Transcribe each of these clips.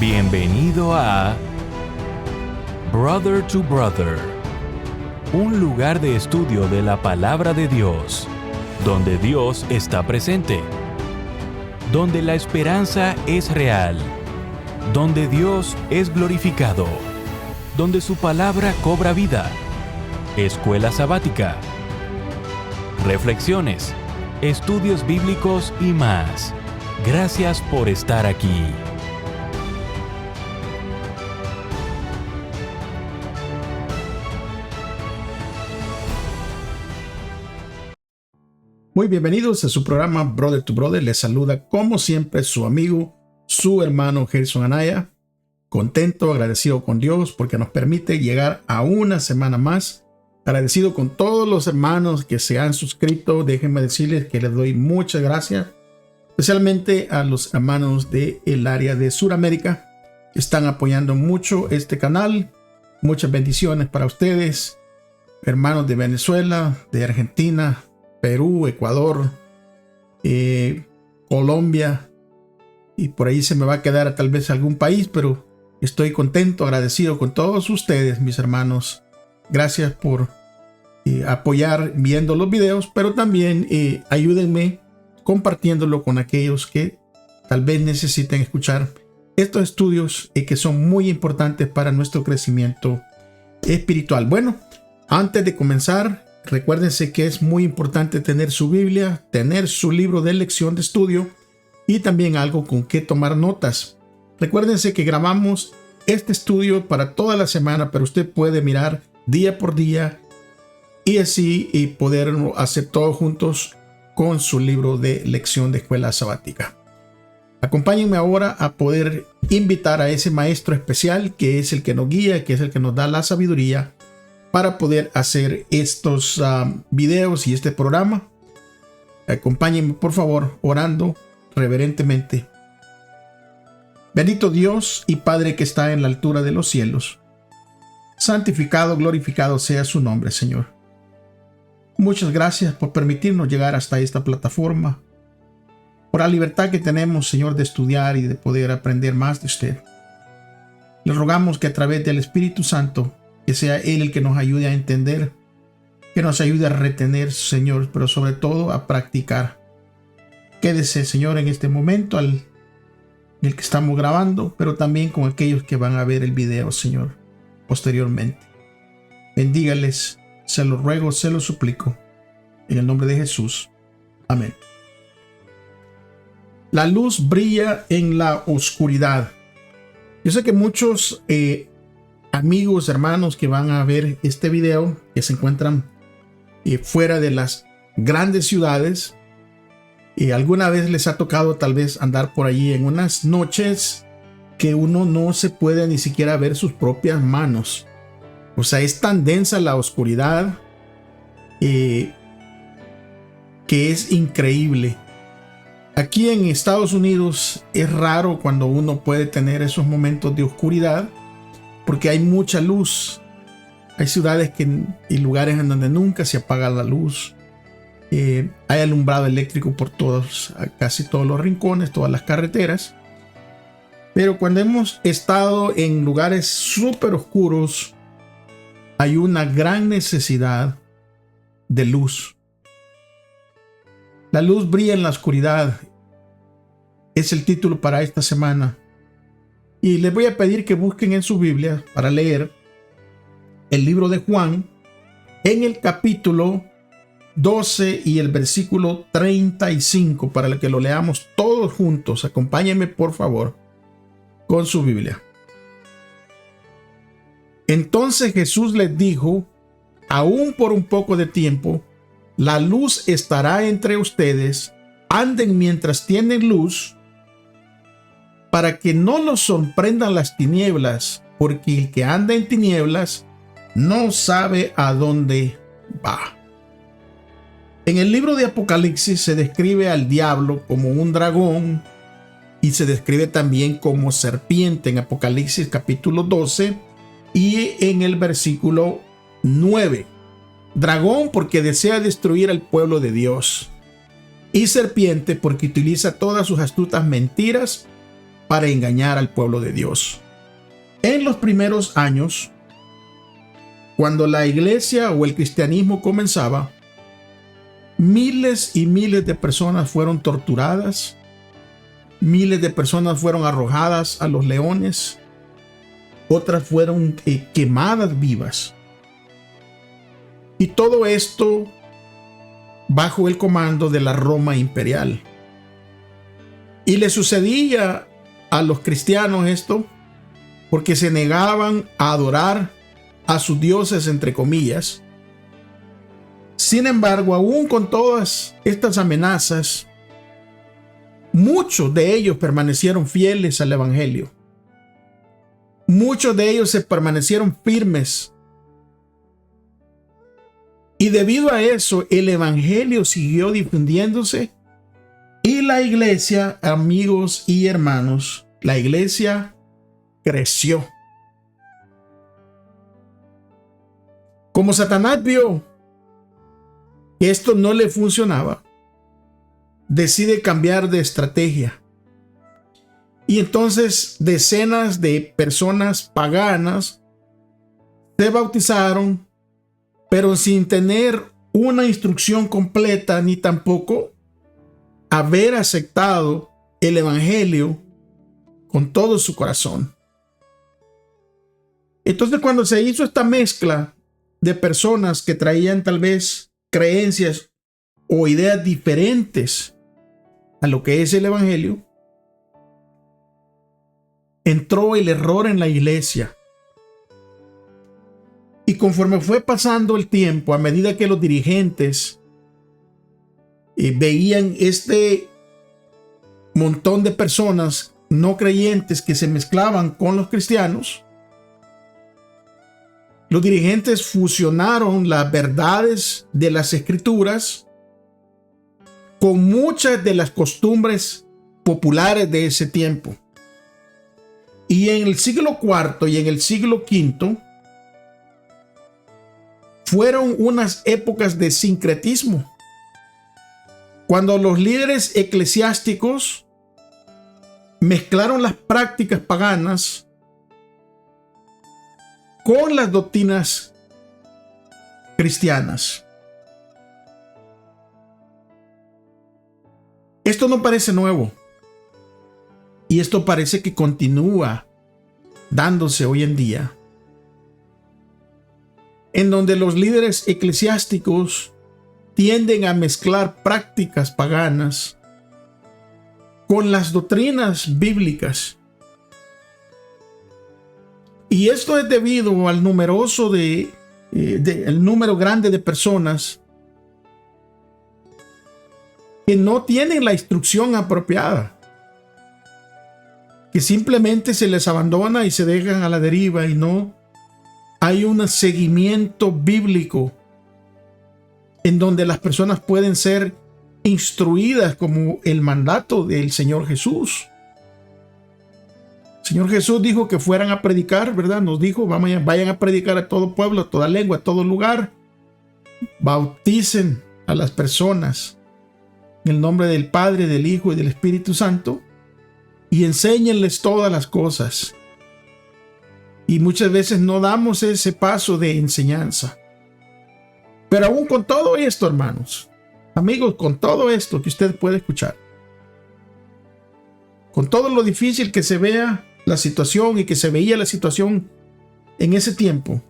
Bienvenido a Brother to Brother, un lugar de estudio de la palabra de Dios, donde Dios está presente, donde la esperanza es real, donde Dios es glorificado, donde su palabra cobra vida. Escuela sabática, reflexiones, estudios bíblicos y más. Gracias por estar aquí. Muy bienvenidos a su programa Brother to Brother. Les saluda como siempre su amigo, su hermano Gerson Anaya. Contento, agradecido con Dios porque nos permite llegar a una semana más. Agradecido con todos los hermanos que se han suscrito. Déjenme decirles que les doy muchas gracias. Especialmente a los hermanos del área de Sudamérica que están apoyando mucho este canal. Muchas bendiciones para ustedes. Hermanos de Venezuela, de Argentina, Perú, Ecuador, Colombia, y por ahí se me va a quedar tal vez algún país, pero estoy contento, agradecido con todos ustedes, mis hermanos. Gracias por apoyar viendo los videos, pero también ayúdenme compartiéndolo con aquellos que tal vez necesiten escuchar estos estudios que son muy importantes para nuestro crecimiento espiritual. Bueno, antes de comenzar, recuérdense que es muy importante tener su Biblia, tener su libro de lección de estudio y también algo con que tomar notas. Recuérdense que grabamos este estudio para toda la semana, pero usted puede mirar día por día y así poder hacer todos juntos con su libro de lección de escuela sabática. Acompáñenme ahora a poder invitar a ese maestro especial que es el que nos guía, que es el que nos da la sabiduría para poder hacer estos videos y este programa. Acompáñenme por favor orando reverentemente. Bendito Dios y Padre que está en la altura de los cielos, santificado, glorificado sea su nombre, Señor. Muchas gracias por permitirnos llegar hasta esta plataforma, por la libertad que tenemos, Señor, de estudiar y de poder aprender más de usted. Le rogamos que a través del Espíritu Santo, que sea Él el que nos ayude a entender, que nos ayude a retener, Señor, pero sobre todo a practicar. Quédese, Señor, en este momento en el que estamos grabando, pero también con aquellos que van a ver el video, Señor, posteriormente. Bendígales, se lo ruego, se lo suplico, en el nombre de Jesús. Amén. La luz brilla en la oscuridad. Yo sé que muchos amigos, hermanos que van a ver este video, que se encuentran fuera de las grandes ciudades, alguna vez les ha tocado tal vez andar por allí en unas noches que uno no se puede ni siquiera ver sus propias manos. O sea, es tan densa la oscuridad que es increíble. Aquí en Estados Unidos es raro cuando uno puede tener esos momentos de oscuridad, porque hay mucha luz. Hay ciudades y lugares en donde nunca se apaga la luz. Hay alumbrado eléctrico por casi todos los rincones, todas las carreteras. Pero cuando hemos estado en lugares súper oscuros, hay una gran necesidad de luz. La luz brilla en la oscuridad. Es el título para esta semana. Y les voy a pedir que busquen en su Biblia para leer el libro de Juan en el capítulo 12 y el versículo 35 para que lo leamos todos juntos. Acompáñenme por favor con su Biblia. Entonces Jesús les dijo: aún por un poco de tiempo la luz estará entre ustedes. Anden mientras tienen luz, para que no los sorprendan las tinieblas, porque el que anda en tinieblas no sabe a dónde va. En el libro de Apocalipsis se describe al diablo como un dragón y se describe también como serpiente en Apocalipsis capítulo 12 y en el versículo 9. Dragón porque desea destruir al pueblo de Dios, y serpiente porque utiliza todas sus astutas mentiras para engañar al pueblo de Dios. En los primeros años, cuando la iglesia o el cristianismo comenzaba, miles y miles de personas fueron torturadas, miles de personas fueron arrojadas a los leones, otras fueron quemadas vivas. Y todo esto bajo el comando de la Roma imperial. Y le sucedía a los cristianos esto porque se negaban a adorar a sus dioses, entre comillas. Sin embargo, aún con todas estas amenazas, muchos de ellos permanecieron fieles al Evangelio. Muchos de ellos se permanecieron firmes. Y debido a eso, el Evangelio siguió difundiéndose. Y la iglesia, amigos y hermanos, la iglesia creció. Como Satanás vio que esto no le funcionaba, decide cambiar de estrategia. Y entonces decenas de personas paganas se bautizaron, pero sin tener una instrucción completa ni tampoco haber aceptado el Evangelio con todo su corazón. Entonces, cuando se hizo esta mezcla de personas que traían tal vez creencias o ideas diferentes a lo que es el Evangelio, entró el error en la iglesia. Y conforme fue pasando el tiempo, a medida que los dirigentes veían este montón de personas no creyentes que se mezclaban con los cristianos, los dirigentes fusionaron las verdades de las Escrituras con muchas de las costumbres populares de ese tiempo. Y en el siglo IV y en el siglo V fueron unas épocas de sincretismo, cuando los líderes eclesiásticos mezclaron las prácticas paganas con las doctrinas cristianas. Esto no parece nuevo, y esto parece que continúa dándose hoy en día, en donde los líderes eclesiásticos tienden a mezclar prácticas paganas con las doctrinas bíblicas. Y esto es debido al el número grande de personas que no tienen la instrucción apropiada, que simplemente se les abandona y se dejan a la deriva, y no hay un seguimiento bíblico en donde las personas pueden ser instruidas como el mandato del Señor Jesús. El Señor Jesús dijo que fueran a predicar, ¿verdad? Nos dijo, vayan a predicar a todo pueblo, a toda lengua, a todo lugar. Bauticen a las personas en el nombre del Padre, del Hijo y del Espíritu Santo, y enséñenles todas las cosas. Y muchas veces no damos ese paso de enseñanza. Pero aún con todo esto, hermanos, amigos, con todo esto que usted puede escuchar, con todo lo difícil que se vea la situación y que se veía la situación en ese tiempo,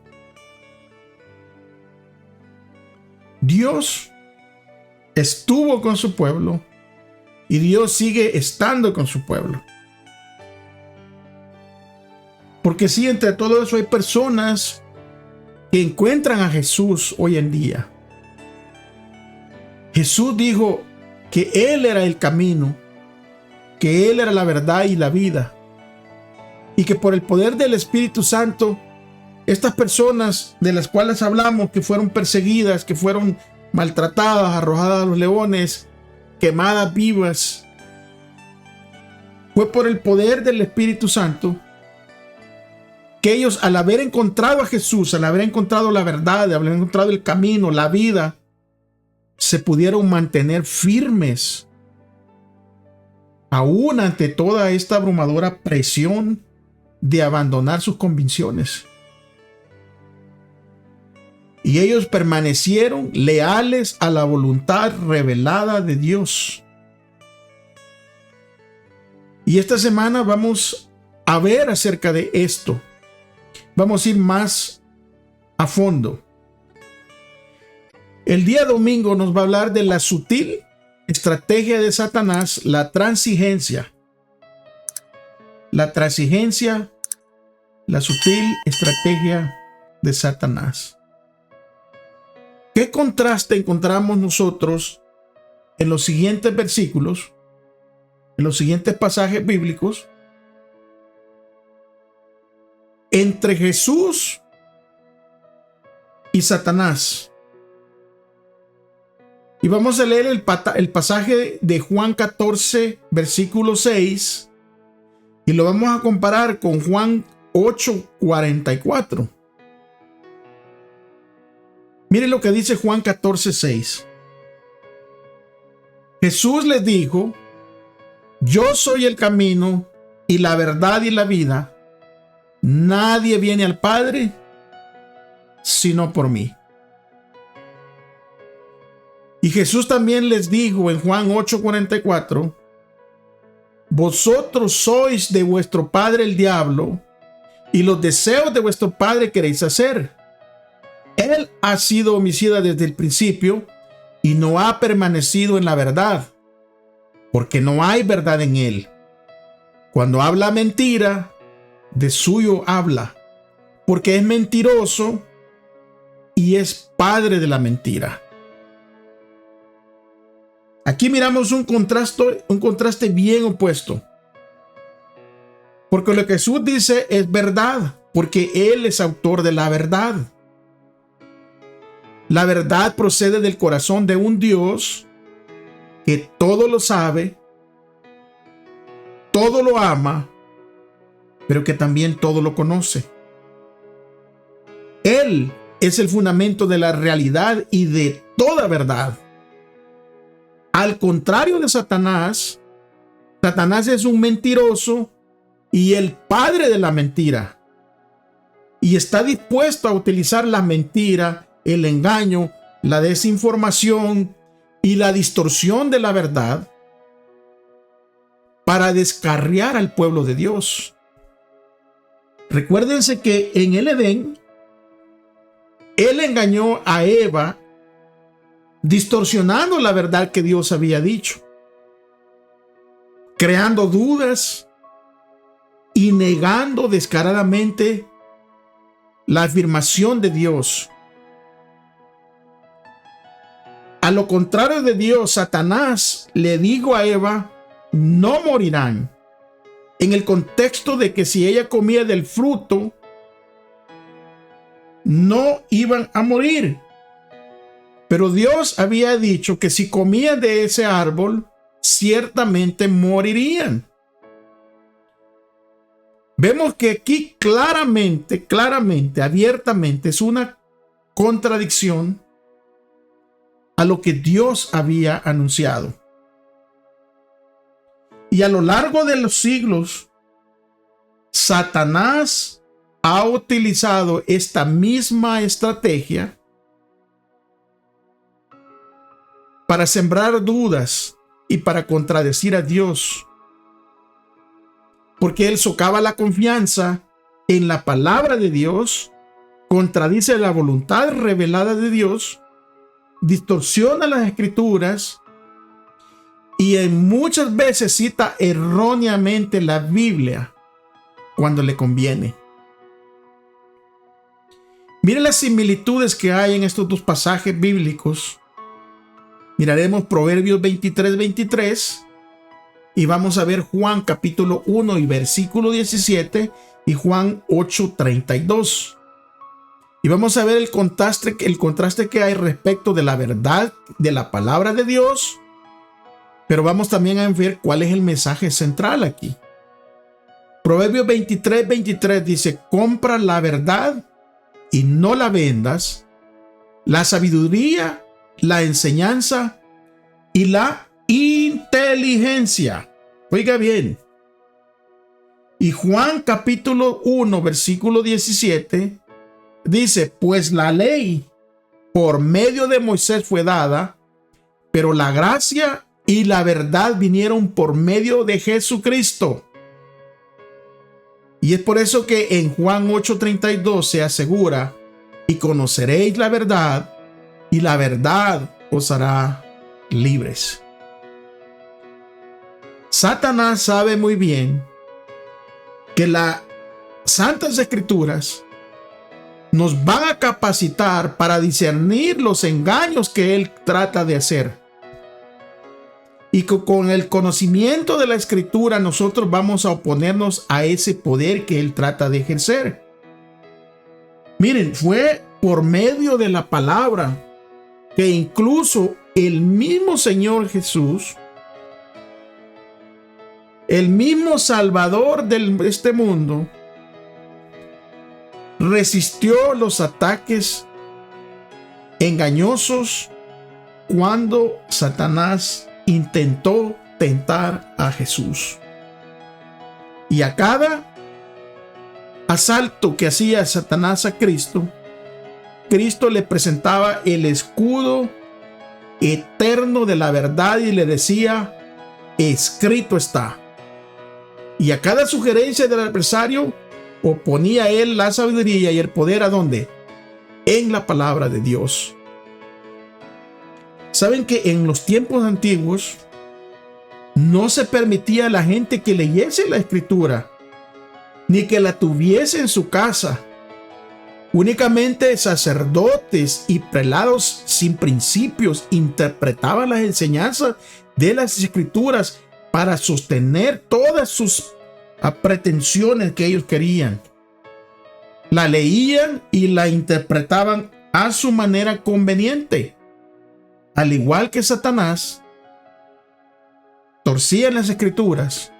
Dios estuvo con su pueblo y Dios sigue estando con su pueblo. Porque sí, entre todo eso hay personas que encuentran a Jesús hoy en día. Jesús dijo que Él era el camino, que Él era la verdad y la vida, y que por el poder del Espíritu Santo, estas personas de las cuales hablamos, que fueron perseguidas, que fueron maltratadas, arrojadas a los leones, quemadas vivas, fue por el poder del Espíritu Santo que ellos, al haber encontrado a Jesús, al haber encontrado la verdad, al haber encontrado el camino, la vida, se pudieron mantener firmes aún ante toda esta abrumadora presión de abandonar sus convicciones. Y ellos permanecieron leales a la voluntad revelada de Dios. Y esta semana vamos a ver acerca de esto. Vamos a ir más a fondo. El día domingo nos va a hablar de la sutil estrategia de Satanás, la transigencia. La transigencia, la sutil estrategia de Satanás. ¿Qué contraste encontramos nosotros en los siguientes versículos, en los siguientes pasajes bíblicos, entre Jesús y Satanás? Y vamos a leer el pasaje de Juan 14, versículo 6, y lo vamos a comparar con Juan 8, 44. Miren lo que dice Juan 14, 6. Jesús les dijo: yo soy el camino y la verdad y la vida. Nadie viene al Padre sino por mí. Y Jesús también les dijo en Juan 8:44: vosotros sois de vuestro padre el diablo, y los deseos de vuestro padre queréis hacer. Él ha sido homicida desde el principio y no ha permanecido en la verdad, porque no hay verdad en él. Cuando habla mentira, de suyo habla, porque es mentiroso y es padre de la mentira. Aquí miramos un contraste bien opuesto. Porque lo que Jesús dice es verdad, porque Él es autor de la verdad. La verdad procede del corazón de un Dios que todo lo sabe, todo lo ama, pero que también todo lo conoce. Él es el fundamento de la realidad y de toda verdad. Al contrario de Satanás, Satanás es un mentiroso y el padre de la mentira. Y está dispuesto a utilizar la mentira, el engaño, la desinformación y la distorsión de la verdad para descarriar al pueblo de Dios. Recuérdense que en el Edén, él engañó a Eva, distorsionando la verdad que Dios había dicho, creando dudas y negando descaradamente la afirmación de Dios. A lo contrario de Dios, Satanás le dijo a Eva: no morirán, en el contexto de que si ella comía del fruto, no iban a morir. Pero Dios había dicho que si comían de ese árbol, ciertamente morirían. Vemos que aquí claramente, abiertamente, es una contradicción a lo que Dios había anunciado. Y a lo largo de los siglos, Satanás ha utilizado esta misma estrategia para sembrar dudas y para contradecir a Dios, porque él socava la confianza en la palabra de Dios, contradice la voluntad revelada de Dios, distorsiona las escrituras y en muchas veces cita erróneamente la Biblia cuando le conviene. Miren las similitudes que hay en estos dos pasajes bíblicos. Miraremos Proverbios 23:23 y vamos a ver Juan capítulo 1 y versículo 17 y Juan 8:32. Y vamos a ver el contraste que hay respecto de la verdad de la palabra de Dios, pero vamos también a ver cuál es el mensaje central aquí. Proverbios 23:23 dice: compra la verdad y no la vendas, la sabiduría, la enseñanza y la inteligencia Oiga bien. Y Juan capítulo 1, versículo 17, dice, pues la ley por medio de Moisés fue dada, pero la gracia y la verdad vinieron por medio de Jesucristo. Y es por eso que en Juan 8:32 se asegura, y conoceréis la verdad, y la verdad os hará libres. Satanás sabe muy bien que las Santas Escrituras nos van a capacitar para discernir los engaños que él trata de hacer. Y con el conocimiento de la Escritura nosotros vamos a oponernos a ese poder que él trata de ejercer. Miren, fue por medio de la palabra que incluso el mismo Señor Jesús, el mismo Salvador de este mundo, resistió los ataques engañosos cuando Satanás intentó tentar a Jesús. Y a cada asalto que hacía Satanás a Cristo, Cristo le presentaba el escudo eterno de la verdad y le decía, escrito está. Y a cada sugerencia del adversario oponía él la sabiduría y el poder, ¿a dónde? En la palabra de Dios. Saben que en los tiempos antiguos no se permitía a la gente que leyese la Escritura, ni que la tuviese en su casa. Únicamente sacerdotes y prelados sin principios interpretaban las enseñanzas de las Escrituras para sostener todas sus pretensiones que ellos querían. La leían y la interpretaban a su manera conveniente. Al igual que Satanás, torcían las Escrituras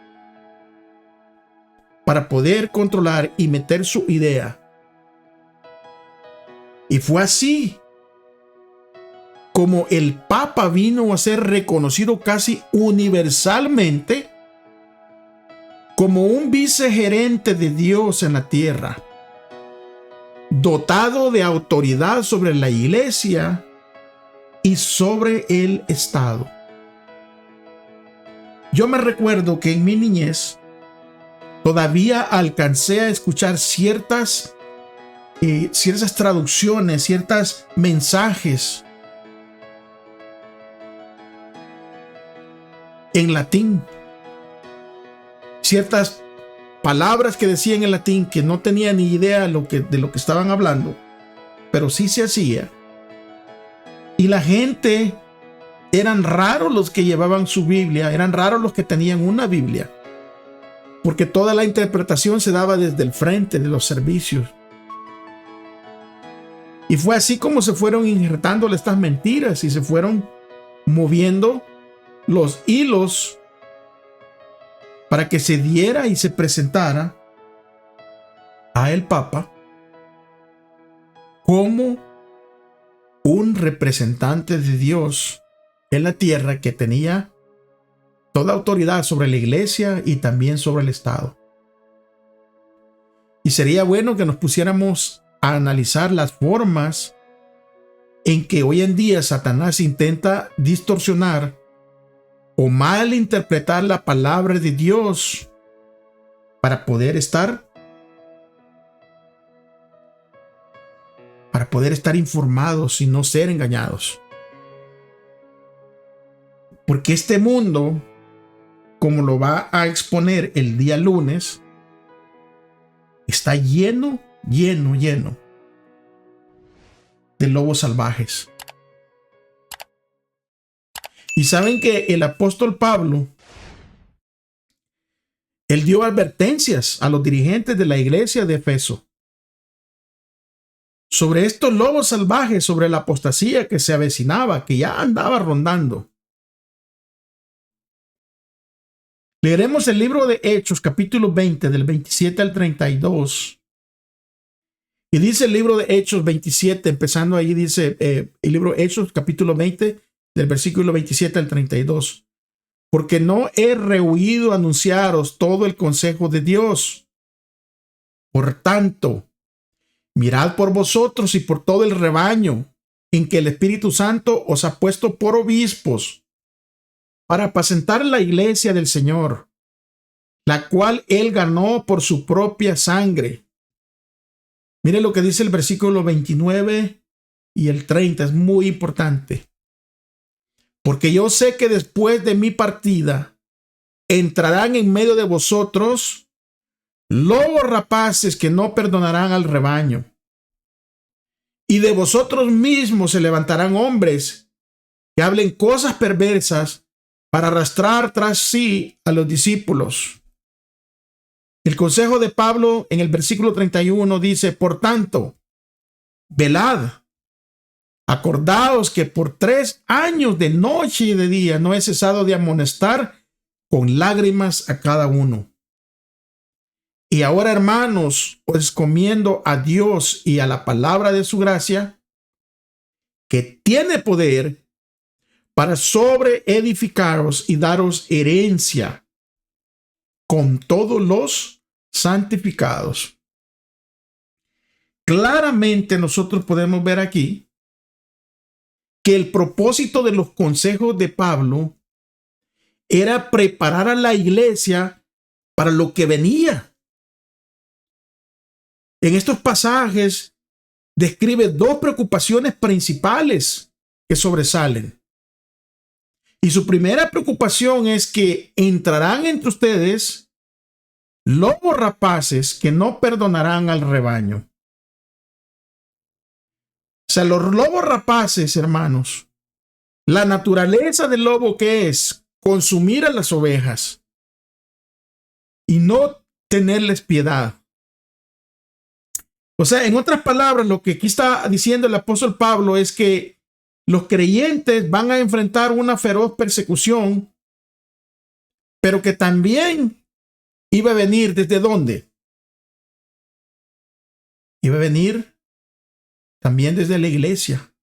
para poder controlar y meter su idea. Y fue así como el Papa vino a ser reconocido casi universalmente como un vicegerente de Dios en la tierra, dotado de autoridad sobre la iglesia y sobre el Estado. Yo me recuerdo que en mi niñez todavía alcancé a escuchar ciertas traducciones, ciertos mensajes en latín, ciertas palabras que decían en latín que no tenía ni idea de lo que estaban hablando, pero sí se hacía. Y la gente, eran raros los que llevaban su Biblia, eran raros los que tenían una Biblia, porque toda la interpretación se daba desde el frente de los servicios. Y fue así como se fueron injertando estas mentiras y se fueron moviendo los hilos para que se diera y se presentara a el Papa como un representante de Dios en la tierra que tenía toda autoridad sobre la iglesia y también sobre el Estado. Y sería bueno que nos pusiéramos a analizar las formas en que hoy en día Satanás intenta distorsionar o malinterpretar la palabra de Dios para poder estar informados y no ser engañados. Porque este mundo, como lo va a exponer el día lunes, está lleno de lobos salvajes. Y saben que el apóstol Pablo, él dio advertencias a los dirigentes de la iglesia de Efeso sobre estos lobos salvajes, sobre la apostasía que se avecinaba, que ya andaba rondando. Leeremos el libro de Hechos, capítulo 20, del 27 al 32. Y dice el libro de Hechos 27, empezando ahí, dice el libro de Hechos, capítulo 20, del versículo 27 al 32. porque no he rehuido anunciaros todo el consejo de Dios. Por tanto, mirad por vosotros y por todo el rebaño en que el Espíritu Santo os ha puesto por obispos para apacentar la iglesia del Señor, la cual él ganó por su propia sangre. Mire lo que dice el versículo 29 y el 30, es muy importante. Porque yo sé que después de mi partida entrarán en medio de vosotros lobos rapaces que no perdonarán al rebaño. Y de vosotros mismos se levantarán hombres que hablen cosas perversas para arrastrar tras sí a los discípulos. El consejo de Pablo en el versículo 31 dice: por tanto, velad, acordaos que por 3 años de noche y de día no he cesado de amonestar con lágrimas a cada uno. Y ahora, hermanos, os encomiendo a Dios y a la palabra de su gracia, que tiene poder para sobreedificaros y daros herencia con todos los santificados. Claramente nosotros podemos ver aquí que el propósito de los consejos de Pablo era preparar a la iglesia para lo que venía. En estos pasajes describe 2 preocupaciones principales que sobresalen. Y su primera preocupación es que entrarán entre ustedes lobos rapaces que no perdonarán al rebaño. O sea, los lobos rapaces, hermanos, la naturaleza del lobo, ¿qué es? Consumir a las ovejas y no tenerles piedad. O sea, en otras palabras, lo que aquí está diciendo el apóstol Pablo es que los creyentes van a enfrentar una feroz persecución, pero que también iba a venir ¿desde dónde? Iba a venir también desde la iglesia.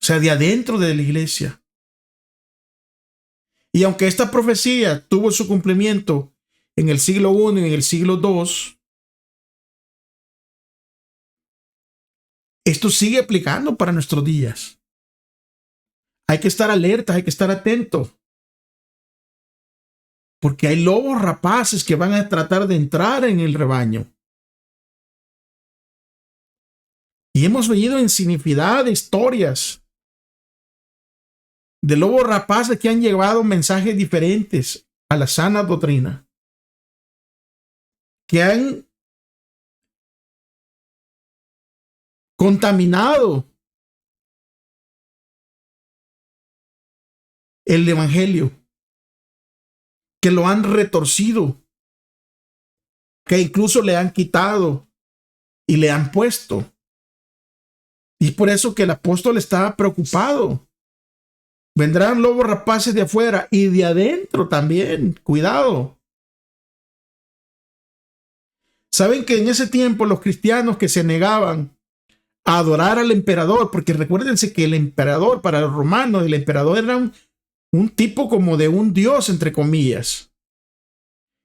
O sea, de adentro de la iglesia. Y aunque esta profecía tuvo su cumplimiento en el siglo I y en el siglo II, esto sigue aplicando para nuestros días. Hay que estar alerta, hay que estar atento. Porque hay lobos rapaces que van a tratar de entrar en el rebaño. Y hemos oído infinidad de historias de lobos rapaces que han llevado mensajes diferentes a la sana doctrina, que han contaminado el evangelio, que lo han retorcido, que incluso le han quitado y le han puesto. Y es por eso que el apóstol estaba preocupado. Vendrán lobos rapaces de afuera y de adentro también. Cuidado. Saben que en ese tiempo los cristianos que se negaban a adorar al emperador, porque recuérdense que el emperador para los romanos, el emperador era un tipo como de un dios, entre comillas.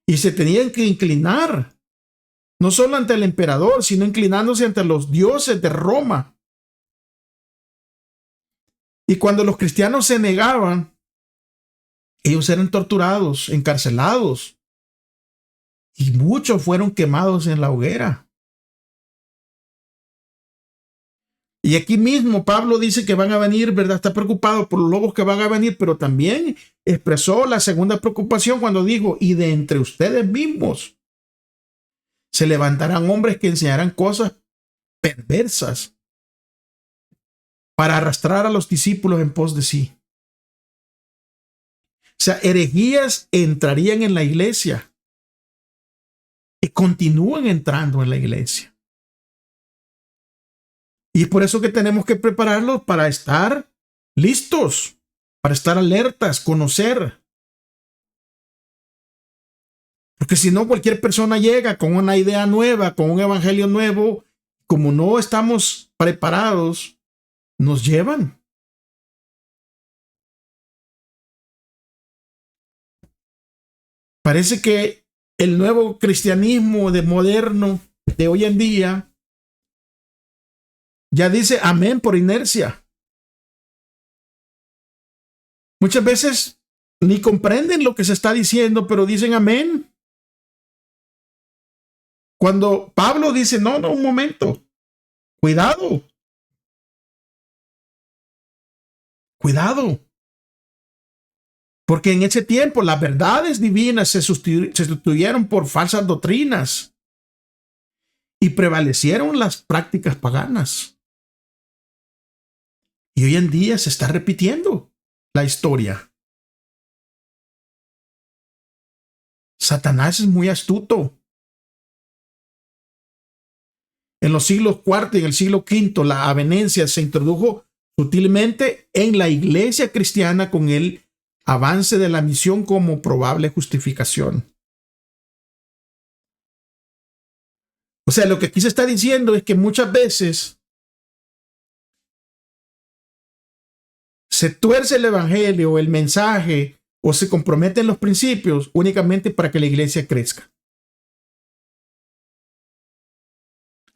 Y se tenían que inclinar, no solo ante el emperador, sino inclinándose ante los dioses de Roma. Y cuando los cristianos se negaban, ellos eran torturados, encarcelados. Y muchos fueron quemados en la hoguera. Y aquí mismo Pablo dice que van a venir, ¿verdad? Está preocupado por los lobos que van a venir, pero también expresó la segunda preocupación cuando dijo: y de entre ustedes mismos se levantarán hombres que enseñarán cosas perversas para arrastrar a los discípulos en pos de sí. O sea, herejías entrarían en la iglesia y continúan entrando en la iglesia. Y es por eso que tenemos que prepararlos para estar listos, para estar alertas, conocer. Porque si no, cualquier persona llega con una idea nueva, con un evangelio nuevo. Como no estamos preparados, nos llevan. Parece que el nuevo cristianismo de moderno de hoy en día ya dice amén por inercia. Muchas veces ni comprenden lo que se está diciendo, pero dicen amén. Cuando Pablo dice, no, un momento, cuidado. Porque en ese tiempo las verdades divinas se sustituyeron por falsas doctrinas y prevalecieron las prácticas paganas. Y hoy en día se está repitiendo la historia. Satanás es muy astuto. En los siglos IV y en el siglo V, la avenencia se introdujo sutilmente en la iglesia cristiana con el avance de la misión como probable justificación. O sea, lo que aquí se está diciendo es que muchas veces se tuerce el evangelio, el mensaje, o se comprometen los principios únicamente para que la iglesia crezca.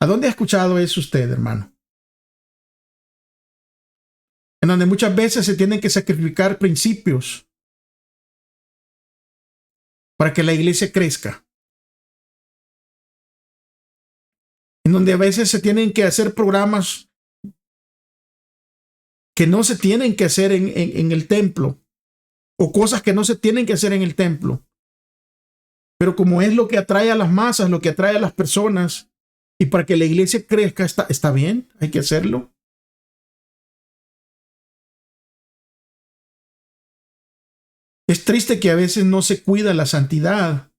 ¿A dónde ha escuchado eso usted, hermano? En donde muchas veces se tienen que sacrificar principios para que la iglesia crezca. En donde a veces se tienen que hacer programas que no se tienen que hacer en el templo, o cosas que no se tienen que hacer en el templo. Pero como es lo que atrae a las masas, lo que atrae a las personas, y para que la iglesia crezca, está bien, hay que hacerlo. Es triste que a veces no se cuida la santidad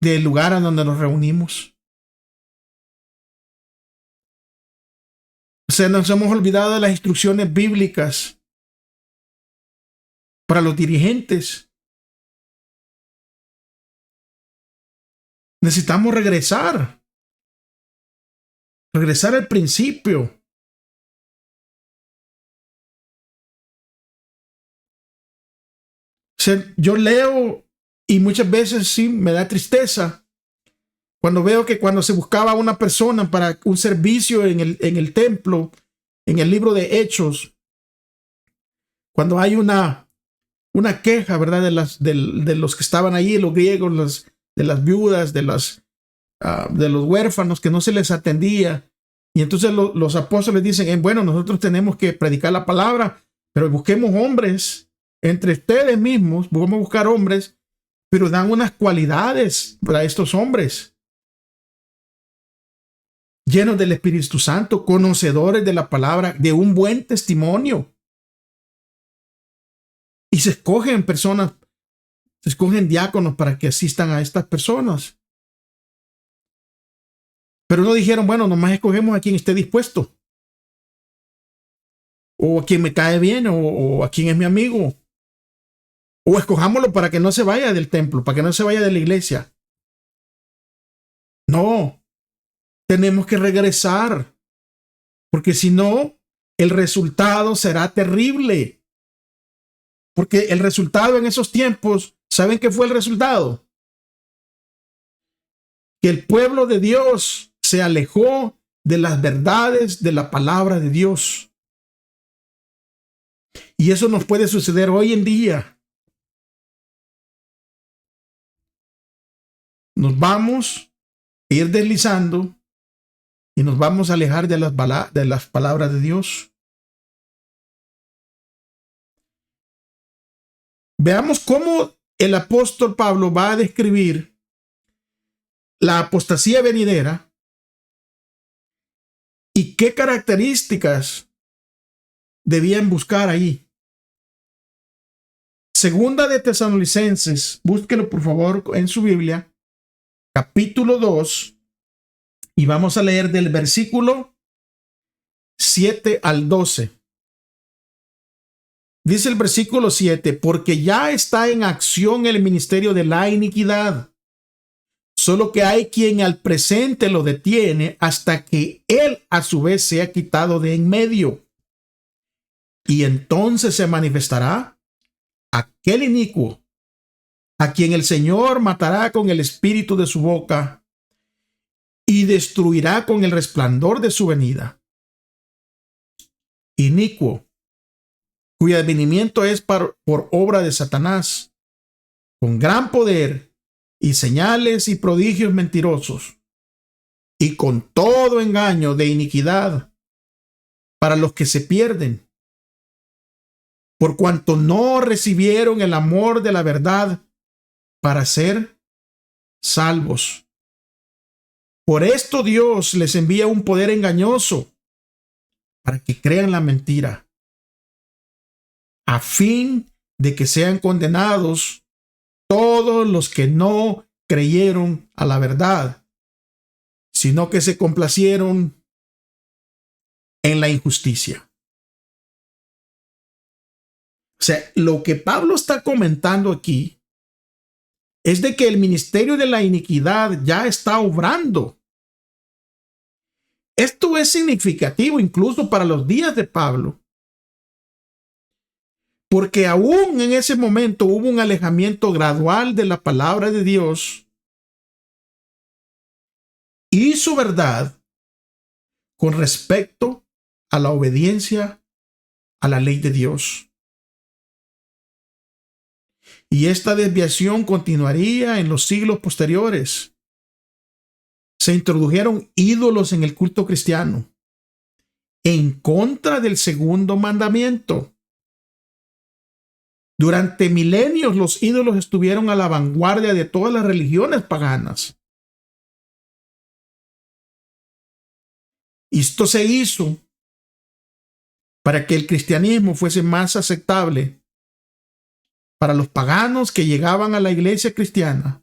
del lugar a donde nos reunimos. O sea, nos hemos olvidado de las instrucciones bíblicas para los dirigentes. Necesitamos regresar al principio. O sea, yo leo y muchas veces sí me da tristeza cuando veo que cuando se buscaba una persona para un servicio en el templo, en el libro de Hechos, cuando hay una queja, ¿verdad? De los que estaban allí, los griegos, de las viudas, de los huérfanos, que no se les atendía. Y entonces los apóstoles dicen, bueno, nosotros tenemos que predicar la palabra, pero busquemos hombres entre ustedes mismos, vamos a buscar hombres, pero dan unas cualidades para estos hombres, llenos del Espíritu Santo, conocedores de la palabra, de un buen testimonio. Y se escogen personas, se escogen diáconos para que asistan a estas personas. Pero no dijeron, bueno, nomás escogemos a quien esté dispuesto, o a quien me cae bien, o a quien es mi amigo, o escojámoslo para que no se vaya del templo, para que no se vaya de la iglesia. No, tenemos que regresar, porque si no, el resultado será terrible. Porque el resultado en esos tiempos, ¿saben qué fue el resultado? Que el pueblo de Dios se alejó de las verdades de la palabra de Dios. Y eso nos puede suceder hoy en día. Nos vamos a ir deslizando y nos vamos a alejar de las palabras de Dios. Veamos cómo el apóstol Pablo va a describir la apostasía venidera y qué características debían buscar ahí. Segunda de Tesalonicenses, búsquelo por favor en su Biblia, capítulo 2, y vamos a leer del versículo 7 al 12. Dice el versículo 7, porque ya está en acción el ministerio de la iniquidad, solo que hay quien al presente lo detiene hasta que él a su vez sea quitado de en medio. Y entonces se manifestará aquel inicuo a quien el Señor matará con el espíritu de su boca y destruirá con el resplandor de su venida. Inicuo, cuyo advenimiento es por obra de Satanás, con gran poder y señales y prodigios mentirosos, y con todo engaño de iniquidad para los que se pierden, por cuanto no recibieron el amor de la verdad para ser salvos. Por esto Dios les envía un poder engañoso para que crean la mentira, a fin de que sean condenados todos los que no creyeron a la verdad, sino que se complacieron en la injusticia. O sea, lo que Pablo está comentando aquí es de que el ministerio de la iniquidad ya está obrando. Esto es significativo incluso para los días de Pablo, porque aún en ese momento hubo un alejamiento gradual de la palabra de Dios y su verdad con respecto a la obediencia a la ley de Dios. Y esta desviación continuaría en los siglos posteriores. Se introdujeron ídolos en el culto cristiano en contra del segundo mandamiento. Durante milenios los ídolos estuvieron a la vanguardia de todas las religiones paganas. Y esto se hizo para que el cristianismo fuese más aceptable para los paganos que llegaban a la iglesia cristiana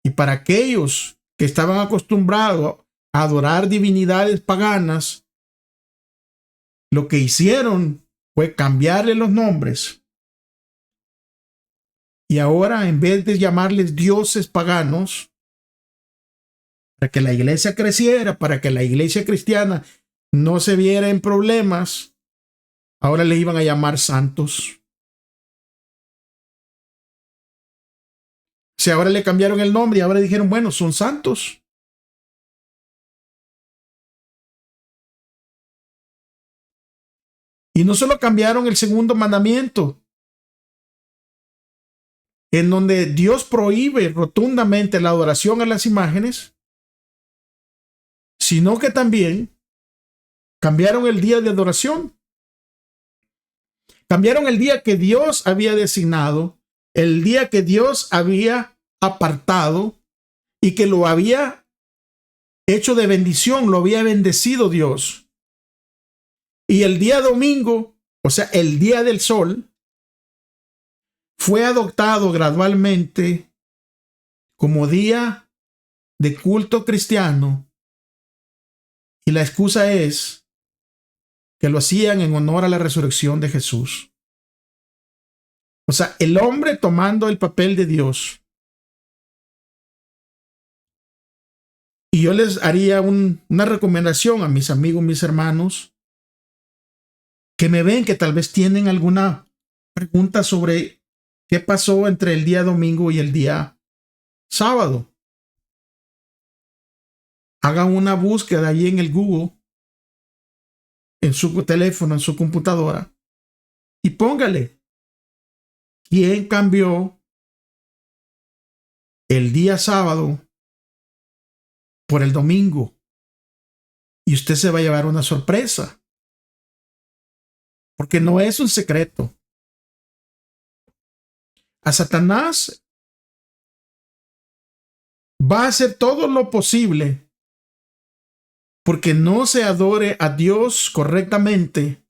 y para aquellos que estaban acostumbrados a adorar divinidades paganas. Lo que hicieron fue cambiarle los nombres y ahora, en vez de llamarles dioses paganos, para que la iglesia creciera, para que la iglesia cristiana no se viera en problemas, ahora le iban a llamar santos. Si ahora le cambiaron el nombre y ahora dijeron, bueno, son santos. Y no solo cambiaron el segundo mandamiento, en donde Dios prohíbe rotundamente la adoración a las imágenes, sino que también cambiaron el día de adoración. Cambiaron el día que Dios había designado, el día que Dios había apartado y que lo había hecho de bendición, lo había bendecido Dios. Y el día domingo, o sea, el día del sol, fue adoptado gradualmente como día de culto cristiano. Y la excusa es que lo hacían en honor a la resurrección de Jesús. O sea, el hombre tomando el papel de Dios. Y yo les haría una recomendación a mis amigos, mis hermanos, que me ven que tal vez tienen alguna pregunta sobre qué pasó entre el día domingo y el día sábado. Hagan una búsqueda allí en el Google, en su teléfono, en su computadora, y póngale quién cambió el día sábado por el domingo. Y usted se va a llevar una sorpresa, porque no es un secreto. A Satanás va a hacer todo lo posible porque no se adore a Dios correctamente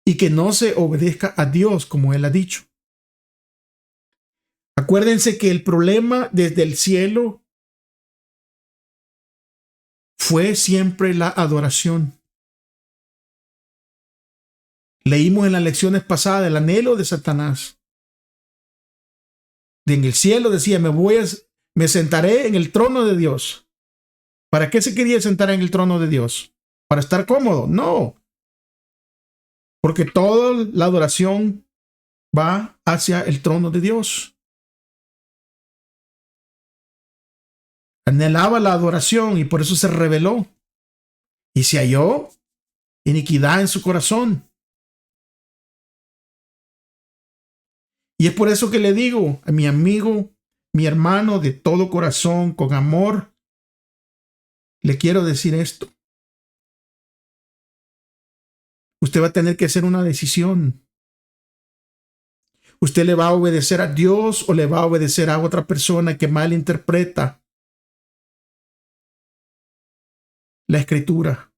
y que no se obedezca a Dios como Él ha dicho. Acuérdense que el problema desde el cielo fue siempre la adoración. Leímos en las lecciones pasadas el anhelo de Satanás. En el cielo decía, me sentaré en el trono de Dios. ¿Para qué se quería sentar en el trono de Dios? ¿Para estar cómodo? No. Porque toda la adoración va hacia el trono de Dios. Anhelaba la adoración y por eso se rebeló. Y se halló iniquidad en su corazón. Y es por eso que le digo a mi amigo, mi hermano, de todo corazón, con amor, le quiero decir esto. Usted va a tener que hacer una decisión. ¿Usted le va a obedecer a Dios o le va a obedecer a otra persona que malinterpreta la Escritura?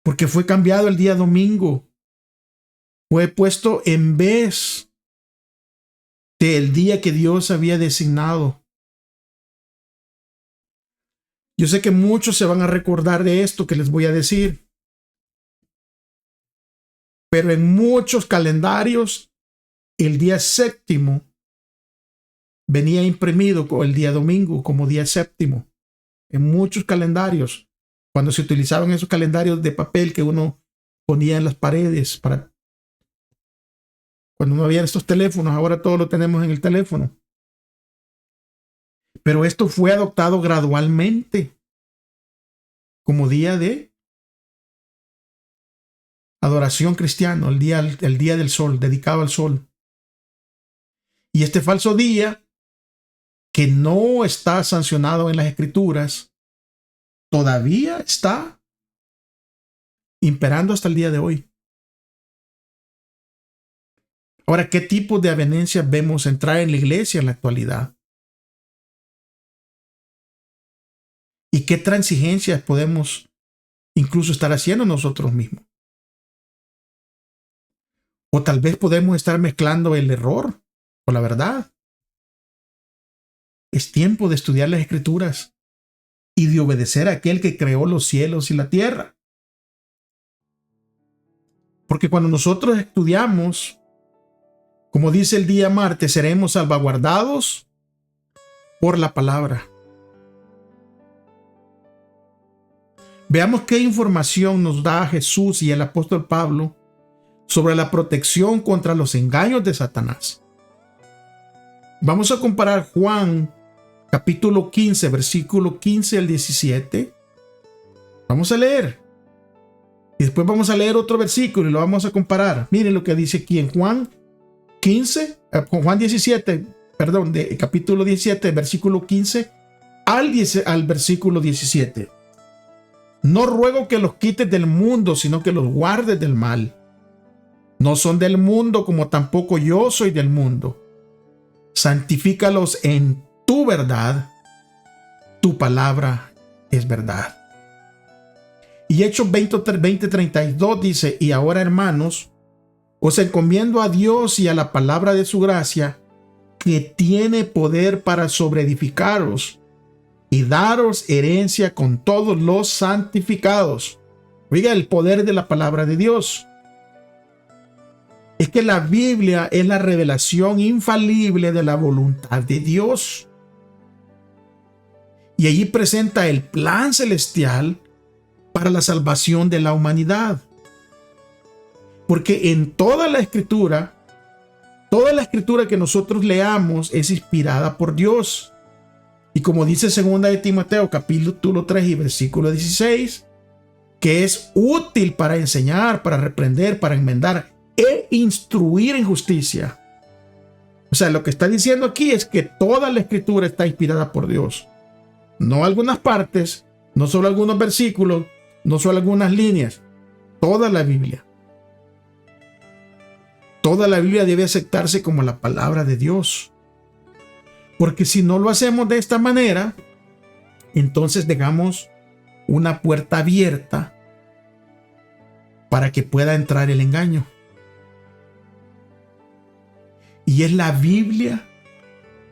Porque fue cambiado el día domingo. Fue puesto en vez del día que Dios había designado. Yo sé que muchos se van a recordar de esto que les voy a decir. Pero en muchos calendarios, el día séptimo venía imprimido con el día domingo como día séptimo. En muchos calendarios, cuando se utilizaban esos calendarios de papel que uno ponía en las paredes para cuando no había estos teléfonos, ahora todo lo tenemos en el teléfono. Pero esto fue adoptado gradualmente como día de adoración cristiano, el día del sol, dedicado al sol. Y este falso día, que no está sancionado en las Escrituras, todavía está imperando hasta el día de hoy. Ahora, ¿qué tipo de avenencias vemos entrar en la iglesia en la actualidad? ¿Y qué transigencias podemos incluso estar haciendo nosotros mismos? O tal vez podemos estar mezclando el error con la verdad. Es tiempo de estudiar las Escrituras y de obedecer a aquel que creó los cielos y la tierra. Porque cuando nosotros estudiamos, como dice el día martes, seremos salvaguardados por la palabra. Veamos qué información nos da Jesús y el apóstol Pablo sobre la protección contra los engaños de Satanás. Vamos a comparar Juan capítulo 15, versículo 15 al 17. Vamos a leer. Y después vamos a leer otro versículo y lo vamos a comparar. Miren lo que dice aquí en Juan 17, de capítulo 17, versículo 15 al versículo 17. No ruego que los quites del mundo, sino que los guardes del mal. No son del mundo, como tampoco yo soy del mundo. Santifícalos en tu verdad. Tu palabra es verdad. Y Hechos 20:32 dice: y ahora, hermanos, os encomiendo a Dios y a la palabra de su gracia, que tiene poder para sobreedificaros y daros herencia con todos los santificados. Oiga, el poder de la palabra de Dios. Es que la Biblia es la revelación infalible de la voluntad de Dios. Y allí presenta el plan celestial para la salvación de la humanidad. Porque en toda la escritura que nosotros leamos es inspirada por Dios. Y como dice 2 de Timoteo capítulo 3 y versículo 16, que es útil para enseñar, para reprender, para enmendar e instruir en justicia. O sea, lo que está diciendo aquí es que toda la escritura está inspirada por Dios. No algunas partes, no solo algunos versículos, no solo algunas líneas. Toda la Biblia. Toda la Biblia debe aceptarse como la palabra de Dios. Porque si no lo hacemos de esta manera, entonces dejamos una puerta abierta para que pueda entrar el engaño. Y es la Biblia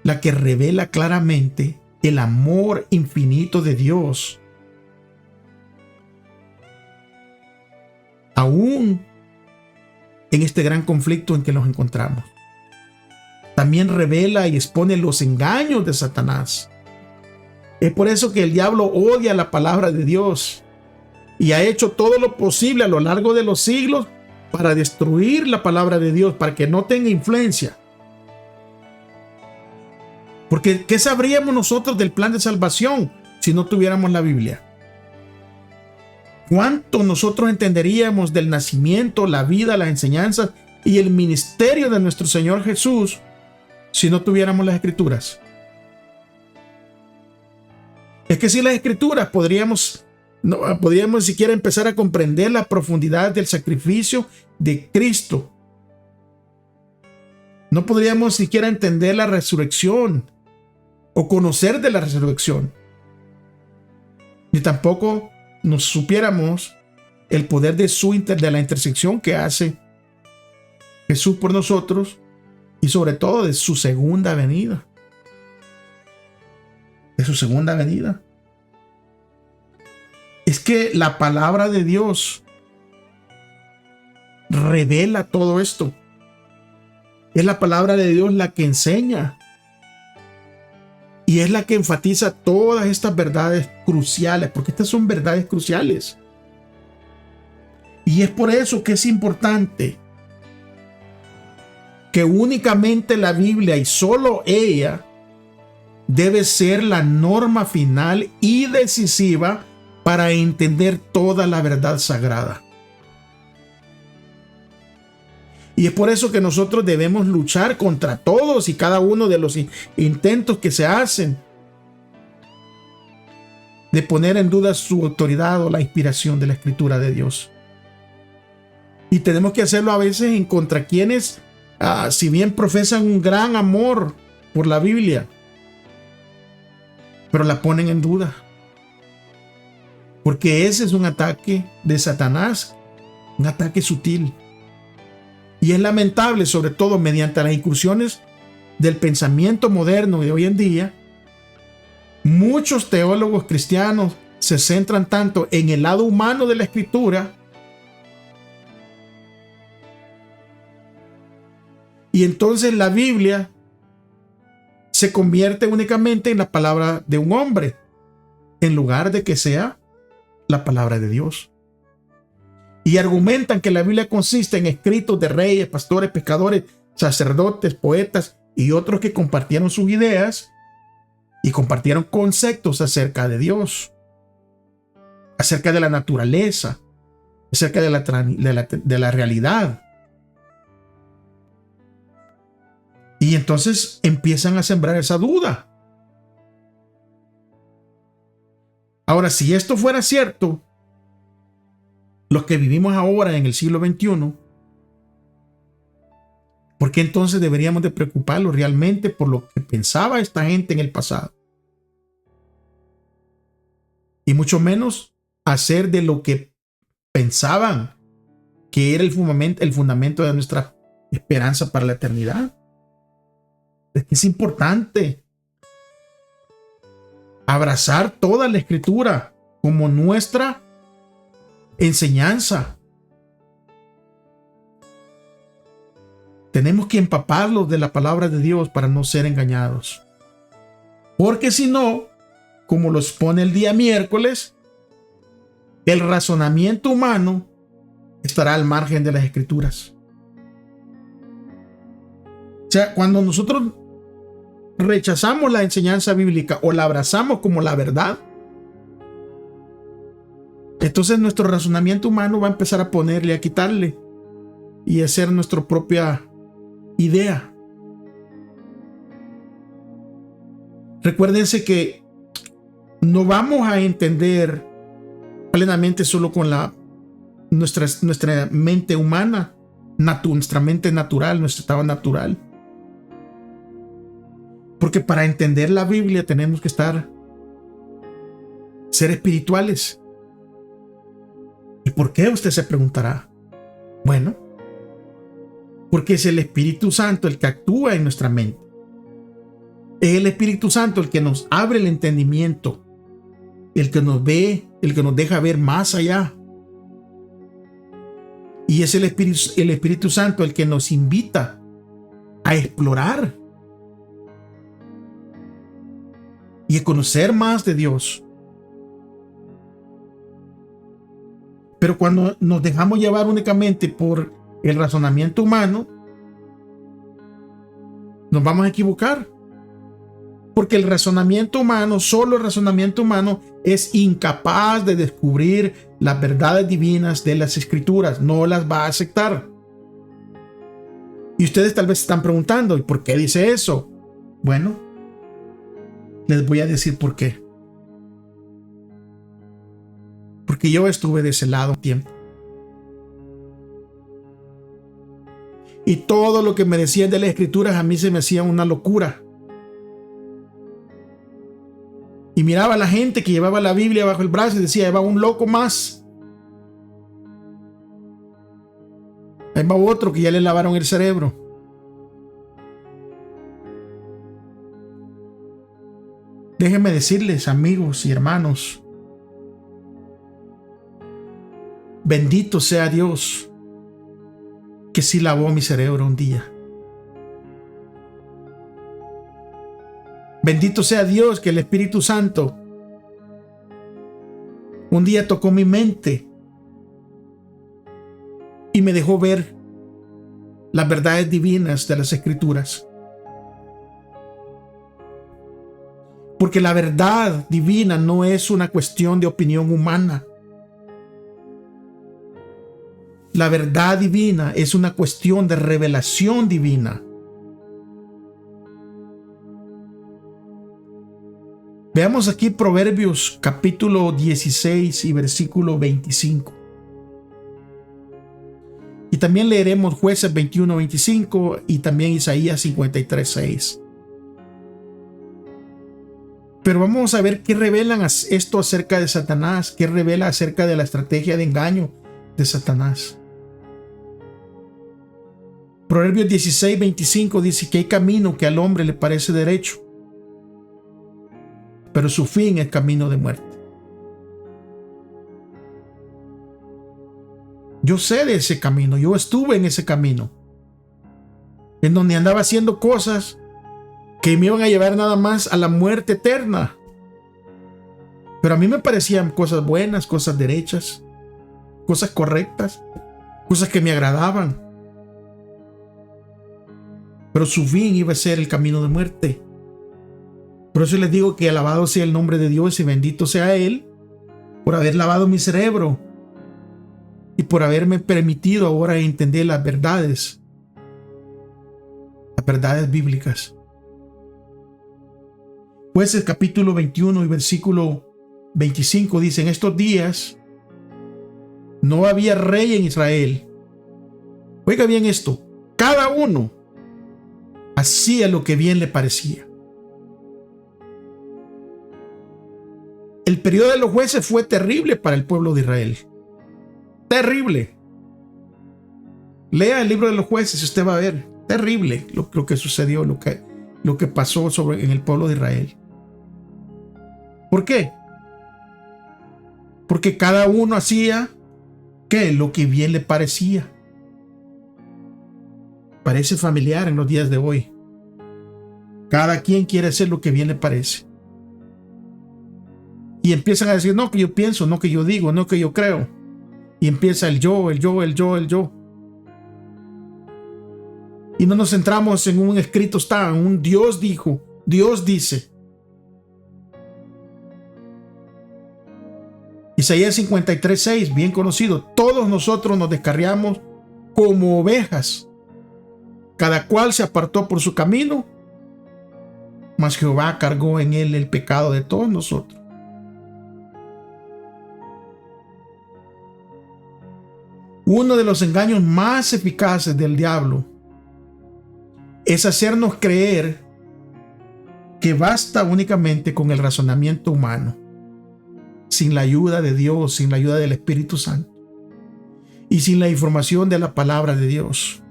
la que revela claramente el amor infinito de Dios. Aún en este gran conflicto en que nos encontramos. También revela y expone los engaños de Satanás. Es por eso que el diablo odia la palabra de Dios y ha hecho todo lo posible a lo largo de los siglos para destruir la palabra de Dios, para que no tenga influencia. Porque ¿qué sabríamos nosotros del plan de salvación si no tuviéramos la Biblia? ¿Cuánto nosotros entenderíamos del nacimiento, la vida, las enseñanzas y el ministerio de nuestro Señor Jesús si no tuviéramos las Escrituras? Es que sin las Escrituras no podríamos siquiera empezar a comprender la profundidad del sacrificio de Cristo. No podríamos siquiera entender la resurrección o conocer de la resurrección. Ni tampoco nos supiéramos el poder de la intersección que hace Jesús por nosotros y sobre todo de su segunda venida. De su segunda venida. Es que la palabra de Dios revela todo esto. Es la palabra de Dios la que enseña. Y es la que enfatiza todas estas verdades cruciales, porque estas son verdades cruciales. Y es por eso que es importante que únicamente la Biblia y solo ella debe ser la norma final y decisiva para entender toda la verdad sagrada. Y es por eso que nosotros debemos luchar contra todos y cada uno de los intentos que se hacen de poner en duda su autoridad o la inspiración de la Escritura de Dios. Y tenemos que hacerlo a veces en contra quienes, si bien profesan un gran amor por la Biblia, pero la ponen en duda. Porque ese es un ataque de Satanás, un ataque sutil. Y es lamentable, sobre todo mediante las incursiones del pensamiento moderno de hoy en día, muchos teólogos cristianos se centran tanto en el lado humano de la Escritura y entonces la Biblia se convierte únicamente en la palabra de un hombre, en lugar de que sea la palabra de Dios. Y argumentan que la Biblia consiste en escritos de reyes, pastores, pescadores, sacerdotes, poetas y otros que compartieron sus ideas y compartieron conceptos acerca de Dios, acerca de la naturaleza, acerca de la realidad. Y entonces empiezan a sembrar esa duda. Ahora, si esto fuera cierto, los que vivimos ahora en el siglo XXI, ¿por qué entonces deberíamos de preocuparnos realmente por lo que pensaba esta gente en el pasado? Y mucho menos hacer de lo que pensaban que era el fundamento de nuestra esperanza para la eternidad. Es que es importante abrazar toda la Escritura como nuestra enseñanza. Tenemos que empaparlos de la palabra de Dios para no ser engañados. Porque si no, como lo expone el día miércoles, el razonamiento humano estará al margen de las Escrituras. O sea, cuando nosotros rechazamos la enseñanza bíblica o la abrazamos como la verdad, entonces nuestro razonamiento humano va a empezar a ponerle, a quitarle y a hacer nuestra propia idea. Recuérdense que no vamos a entender plenamente solo con nuestra mente humana, nuestra mente natural, nuestro estado natural. Porque para entender la Biblia tenemos que ser espirituales. ¿Y por qué? Usted se preguntará. Bueno, porque es el Espíritu Santo el que actúa en nuestra mente. Es el Espíritu Santo el que nos abre el entendimiento, el que nos ve, el que nos deja ver más allá. Y es el Espíritu Santo el que nos invita a explorar y a conocer más de Dios. Pero cuando nos dejamos llevar únicamente por el razonamiento humano, nos vamos a equivocar. Porque el razonamiento humano, solo el razonamiento humano, es incapaz de descubrir las verdades divinas de las Escrituras. No las va a aceptar. Y ustedes tal vez se están preguntando, ¿y por qué dice eso? Bueno, les voy a decir por qué. Porque yo estuve de ese lado un tiempo. Y todo lo que me decían de las Escrituras a mí se me hacía una locura. Y miraba a la gente que llevaba la Biblia bajo el brazo y decía, ahí va un loco más. Ahí va otro que ya le lavaron el cerebro. Déjenme decirles, amigos y hermanos, bendito sea Dios que sí lavó mi cerebro un día. Bendito sea Dios que el Espíritu Santo un día tocó mi mente y me dejó ver las verdades divinas de las Escrituras. Porque la verdad divina no es una cuestión de opinión humana. La verdad divina es una cuestión de revelación divina. Veamos aquí Proverbios capítulo 16 y versículo 25. Y también leeremos Jueces 21-25 y también Isaías 53-6. Pero vamos a ver qué revelan esto acerca de Satanás, qué revela acerca de la estrategia de engaño de Satanás. Proverbios 16-25 dice que hay camino que al hombre le parece derecho, pero su fin es camino de muerte. Yo sé de ese camino, yo estuve en ese camino, en donde andaba haciendo cosas que me iban a llevar nada más a la muerte eterna. Pero a mí me parecían cosas buenas, cosas derechas, cosas correctas, cosas que me agradaban. Pero su fin iba a ser el camino de muerte. Por eso les digo que alabado sea el nombre de Dios y bendito sea Él por haber lavado mi cerebro y por haberme permitido ahora entender las verdades bíblicas. Pues el capítulo 21 y versículo 25 dice: en estos días no había rey en Israel. Oiga bien esto, cada uno hacía lo que bien le parecía. El periodo de los jueces fue terrible para el pueblo de Israel. Terrible. Lea el libro de los jueces y usted va a ver. Terrible lo que sucedió, lo que pasó en el pueblo de Israel. ¿Por qué? Porque cada uno hacía lo que bien le parecía. Parece familiar en los días de hoy. Cada quien quiere hacer lo que bien le parece. Y empiezan a decir, no que yo pienso, no que yo digo, no que yo creo. Y empieza el yo. Y no nos centramos en un escrito está, un Dios dijo, Dios dice. Isaías 53:6, bien conocido. Todos nosotros nos descarriamos como ovejas. Cada cual se apartó por su camino, mas Jehová cargó en él el pecado de todos nosotros. Uno de los engaños más eficaces del diablo es hacernos creer que basta únicamente con el razonamiento humano, sin la ayuda de Dios, sin la ayuda del Espíritu Santo y sin la información de la palabra de Dios.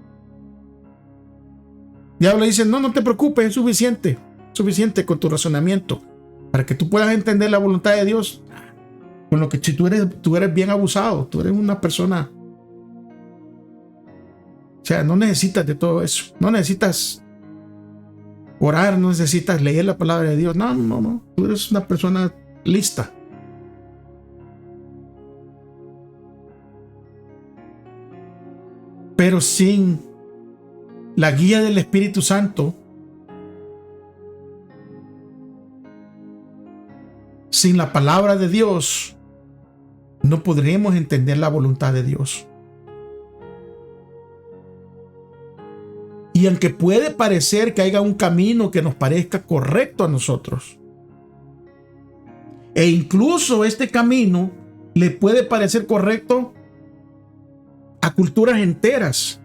El diablo dice, no te preocupes, es suficiente con tu razonamiento para que tú puedas entender la voluntad de Dios. Con lo que tú eres bien abusado, tú eres una persona. O sea, no necesitas de todo eso. No necesitas orar, no necesitas leer la palabra de Dios. No. Tú eres una persona lista. Pero sin la guía del Espíritu Santo, sin la palabra de Dios, no podremos entender la voluntad de Dios. Y aunque puede parecer que haya un camino que nos parezca correcto a nosotros, e incluso este camino le puede parecer correcto a culturas enteras,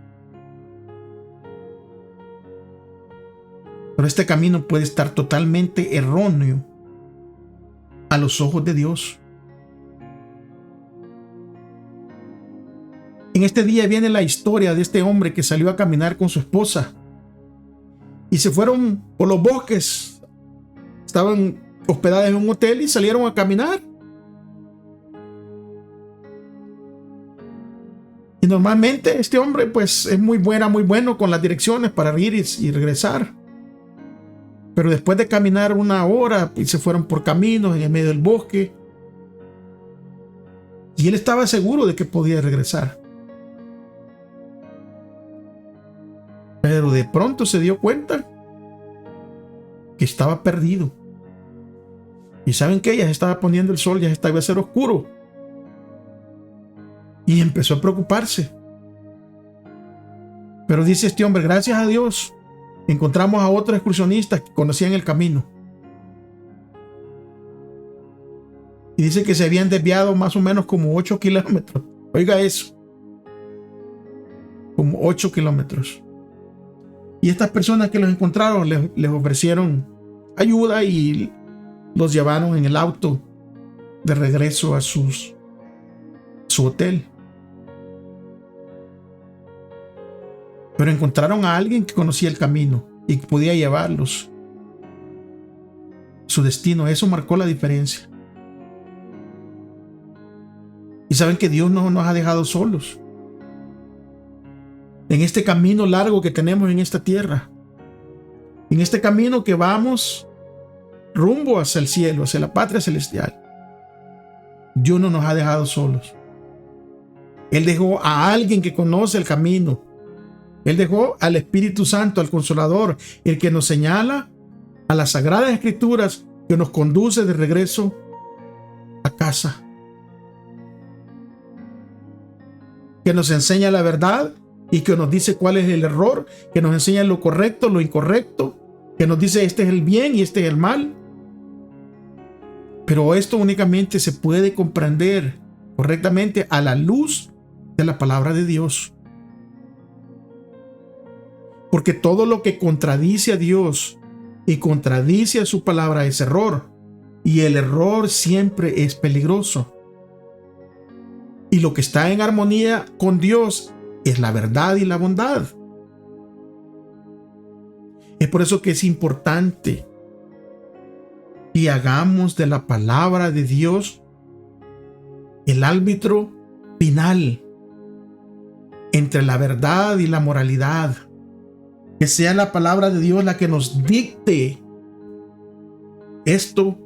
pero este camino puede estar totalmente erróneo a los ojos de Dios. En este día viene la historia de este hombre que salió a caminar con su esposa y se fueron por los bosques. Estaban hospedados en un hotel y salieron a caminar. Y normalmente este hombre pues es muy bueno con las direcciones para ir y regresar. Pero después de caminar una hora y se fueron por caminos en el medio del bosque, y él estaba seguro de que podía regresar. Pero de pronto se dio cuenta que estaba perdido. Y saben que ya se estaba poniendo el sol, ya estaba a ser oscuro. Y empezó a preocuparse. Pero dice este hombre, gracias a Dios, encontramos a otros excursionistas que conocían el camino. Y dice que se habían desviado más o menos como 8 kilómetros. Oiga eso. Como 8 kilómetros. Y estas personas que los encontraron les ofrecieron ayuda y los llevaron en el auto de regreso a su hotel. Pero encontraron a alguien que conocía el camino y que podía llevarlos a su destino. Eso marcó la diferencia. Y saben que Dios no nos ha dejado solos en este camino largo que tenemos en esta tierra, en este camino que vamos rumbo hacia el cielo, hacia la patria celestial. Dios no nos ha dejado solos. Él dejó a alguien que conoce el camino. Él dejó al Espíritu Santo, al Consolador, el que nos señala a las Sagradas Escrituras, que nos conduce de regreso a casa, que nos enseña la verdad y que nos dice cuál es el error, que nos enseña lo correcto, lo incorrecto, que nos dice este es el bien y este es el mal. Pero esto únicamente se puede comprender correctamente a la luz de la palabra de Dios. Porque todo lo que contradice a Dios y contradice a su palabra es error. Y el error siempre es peligroso. Y lo que está en armonía con Dios es la verdad y la bondad. Es por eso que es importante que hagamos de la palabra de Dios el árbitro final entre la verdad y la moralidad. Que sea la palabra de Dios la que nos dicte esto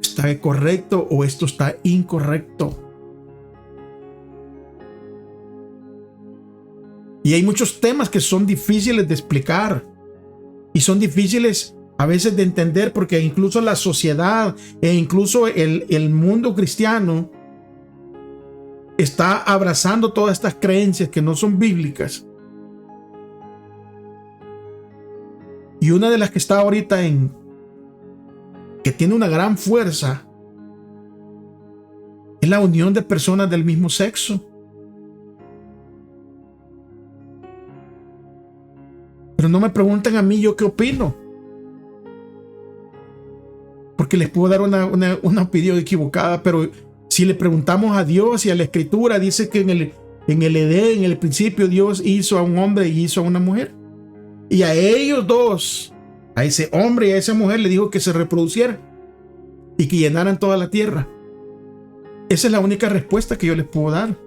está correcto o esto está incorrecto. Y hay muchos temas que son difíciles de explicar y son difíciles a veces de entender, porque incluso la sociedad e incluso el mundo cristiano está abrazando todas estas creencias que no son bíblicas. Y una de las que está ahorita que tiene una gran fuerza es la unión de personas del mismo sexo. Pero no me pregunten a mí yo qué opino, porque les puedo dar una opinión equivocada. Pero si le preguntamos a Dios y a la Escritura, dice que en el Edén, en el principio, Dios hizo a un hombre y hizo a una mujer. Y a ellos dos, a ese hombre y a esa mujer, le dijo que se reproducieran y que llenaran toda la tierra. Esa es la única respuesta que yo les puedo dar.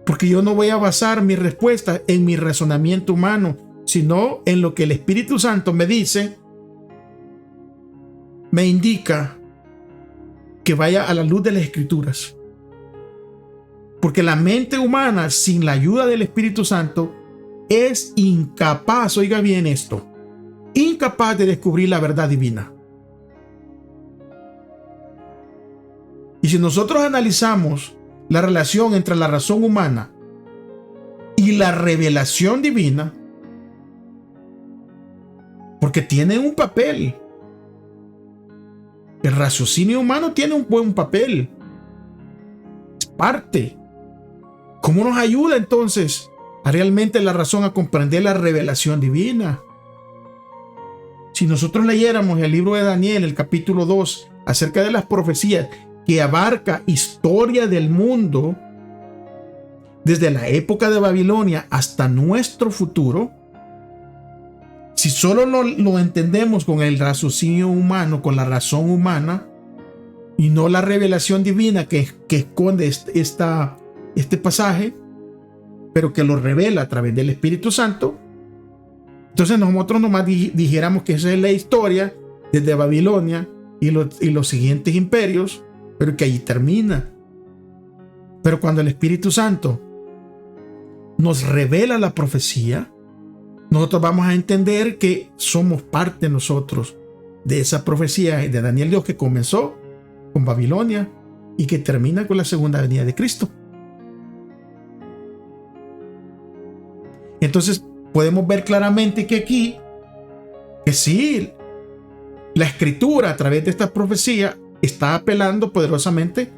Porque yo no voy a basar mi respuesta en mi razonamiento humano, sino en lo que el Espíritu Santo me dice, me indica que vaya a la luz de las Escrituras. Porque la mente humana, sin la ayuda del Espíritu Santo, es incapaz, oiga bien esto, incapaz de descubrir la verdad divina. Y si nosotros analizamos la relación entre la razón humana y la revelación divina, porque tienen un papel. El raciocinio humano tiene un buen papel. Es parte. ¿Cómo nos ayuda entonces a realmente la razón a comprender la revelación divina? Si nosotros leyéramos el libro de Daniel, el capítulo 2, acerca de las profecías que abarca historia del mundo, desde la época de Babilonia hasta nuestro futuro, si solo lo entendemos con el raciocinio humano, con la razón humana, y no la revelación divina que esconde este pasaje, pero que lo revela a través del Espíritu Santo, entonces nosotros nomás dijéramos que esa es la historia desde Babilonia y los siguientes imperios, pero que allí termina. Pero cuando el Espíritu Santo nos revela la profecía, nosotros vamos a entender que somos parte nosotros de esa profecía de Daniel 2 que comenzó con Babilonia y que termina con la segunda venida de Cristo. Entonces podemos ver claramente que aquí, que sí, la Escritura a través de esta profecía está apelando poderosamente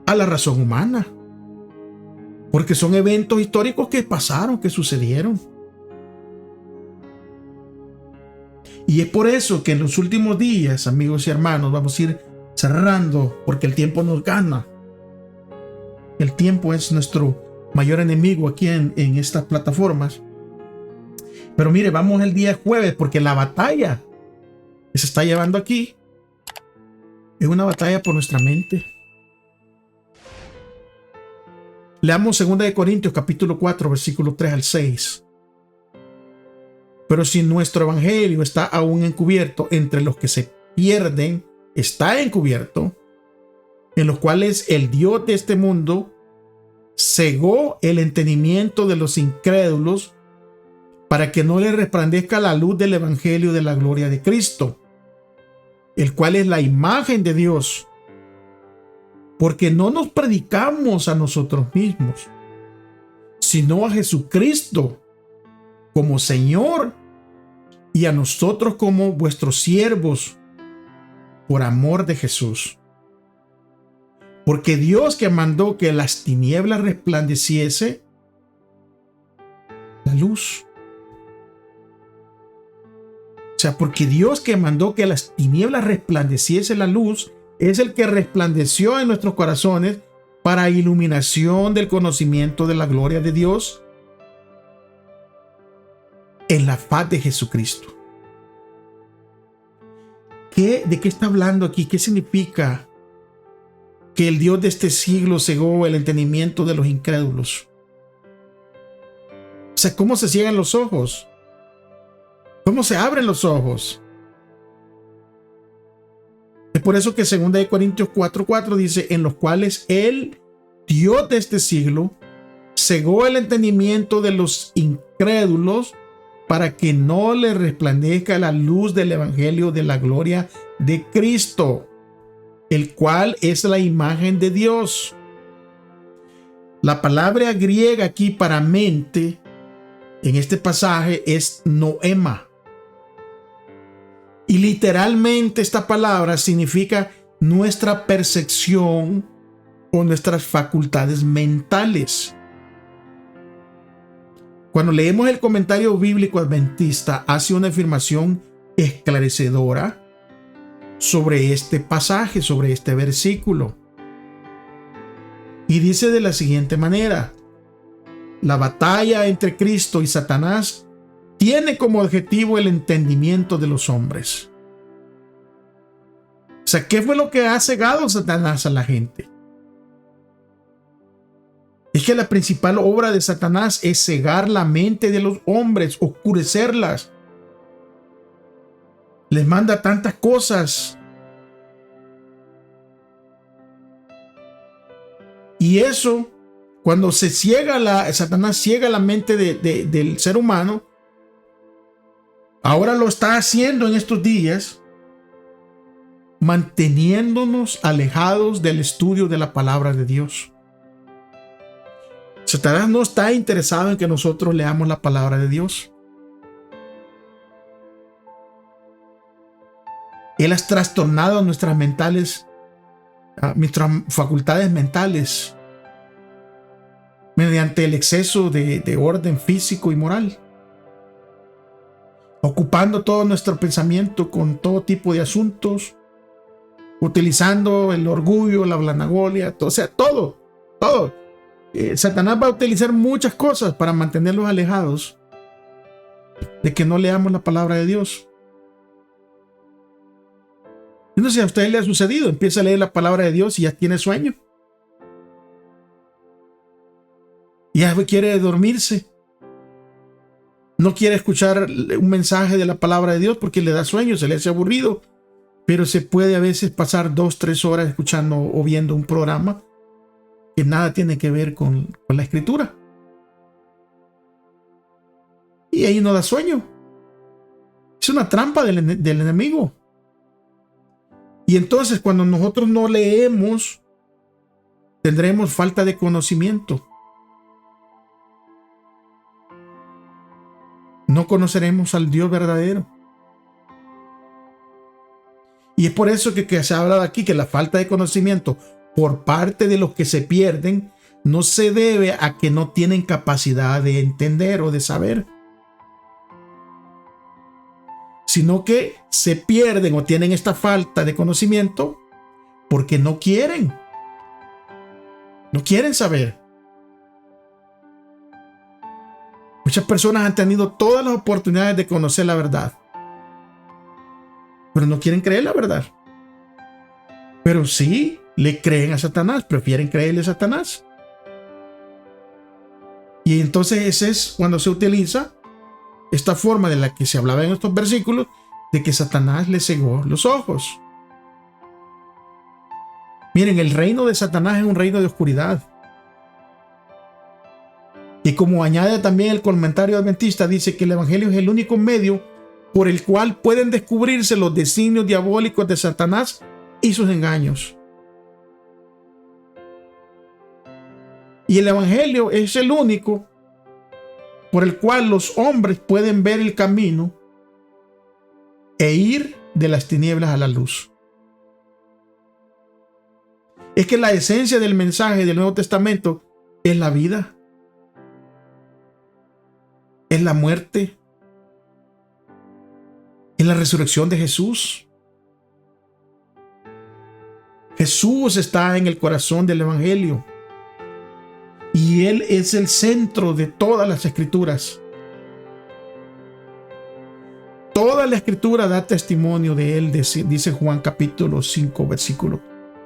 a la razón humana, porque son eventos históricos que pasaron, que sucedieron. Y es por eso que en los últimos días, amigos y hermanos, vamos a ir cerrando, porque el tiempo nos gana. El tiempo es nuestro mayor enemigo aquí en estas plataformas. Pero mire, vamos el día jueves, porque la batalla que se está llevando aquí es una batalla por nuestra mente. Leamos 2 Corintios capítulo 4, versículo 3 al 6. Pero si nuestro evangelio está aún encubierto, entre los que se pierden está encubierto, en los cuales el Dios de este mundo cegó el entendimiento de los incrédulos para que no les resplandezca la luz del evangelio de la gloria de Cristo, el cual es la imagen de Dios. Porque no nos predicamos a nosotros mismos, sino a Jesucristo como Señor y a nosotros como vuestros siervos por amor de Jesús. Porque Dios, que mandó que las tinieblas resplandeciese la luz. O sea, porque Dios, que mandó que las tinieblas resplandeciese la luz, es el que resplandeció en nuestros corazones para iluminación del conocimiento de la gloria de Dios en la faz de Jesucristo. ¿De qué está hablando aquí? ¿Qué significa que el Dios de este siglo cegó el entendimiento de los incrédulos? O sea, ¿cómo se ciegan los ojos? ¿Cómo se abren los ojos? Es por eso que 2 Corintios 4:4 dice, en los cuales el Dios de este siglo cegó el entendimiento de los incrédulos para que no le resplandezca la luz del evangelio de la gloria de Cristo, el cual es la imagen de Dios. La palabra griega aquí para mente en este pasaje es noema. Y literalmente esta palabra significa nuestra percepción o nuestras facultades mentales. Cuando leemos el comentario bíblico adventista, hace una afirmación esclarecedora sobre este pasaje, sobre este versículo. Y dice de la siguiente manera: la batalla entre Cristo y Satanás tiene como objetivo el entendimiento de los hombres. O sea, ¿qué fue lo que ha cegado Satanás a la gente? Es que la principal obra de Satanás es cegar la mente de los hombres, oscurecerlas. Les manda tantas cosas. Y eso Cuando Satanás ciega la mente del ser humano, ahora lo está haciendo en estos días, manteniéndonos alejados del estudio de la palabra de Dios. Satanás no está interesado en que nosotros leamos la palabra de Dios. Él ha trastornado nuestras facultades mentales mediante el exceso de orden físico y moral, ocupando todo nuestro pensamiento con todo tipo de asuntos, utilizando el orgullo, la vanagloria, todo. Satanás va a utilizar muchas cosas para mantenerlos alejados de que no leamos la palabra de Dios. Yo no sé si a usted le ha sucedido, empieza a leer la palabra de Dios y ya tiene sueño. Ya quiere dormirse. No quiere escuchar un mensaje de la palabra de Dios porque le da sueño, se le hace aburrido. Pero se puede a veces pasar 2-3 horas escuchando o viendo un programa que nada tiene que ver con la escritura. Y ahí no da sueño. Es una trampa del enemigo. Y entonces cuando nosotros no leemos, tendremos falta de conocimiento. No conoceremos al Dios verdadero. Y es por eso que se ha hablado aquí que la falta de conocimiento por parte de los que se pierden no se debe a que no tienen capacidad de entender o de saber, sino que se pierden o tienen esta falta de conocimiento porque no quieren saber. Muchas personas han tenido todas las oportunidades de conocer la verdad, pero no quieren creer la verdad. Pero sí le creen a Satanás, prefieren creerle a Satanás. Y entonces ese es cuando se utiliza esta forma de la que se hablaba en estos versículos, de que Satanás le cegó los ojos. Miren, el reino de Satanás es un reino de oscuridad. Y como añade también el comentario adventista, dice que el evangelio es el único medio por el cual pueden descubrirse los designios diabólicos de Satanás y sus engaños. Y el evangelio es el único por el cual los hombres pueden ver el camino e ir de las tinieblas a la luz. Es que la esencia del mensaje del Nuevo Testamento es la vida, es la muerte, es la resurrección de Jesús. Jesús está en el corazón del evangelio y Él es el centro de todas las escrituras. Toda la escritura da testimonio de Él, dice Juan capítulo 5, versículo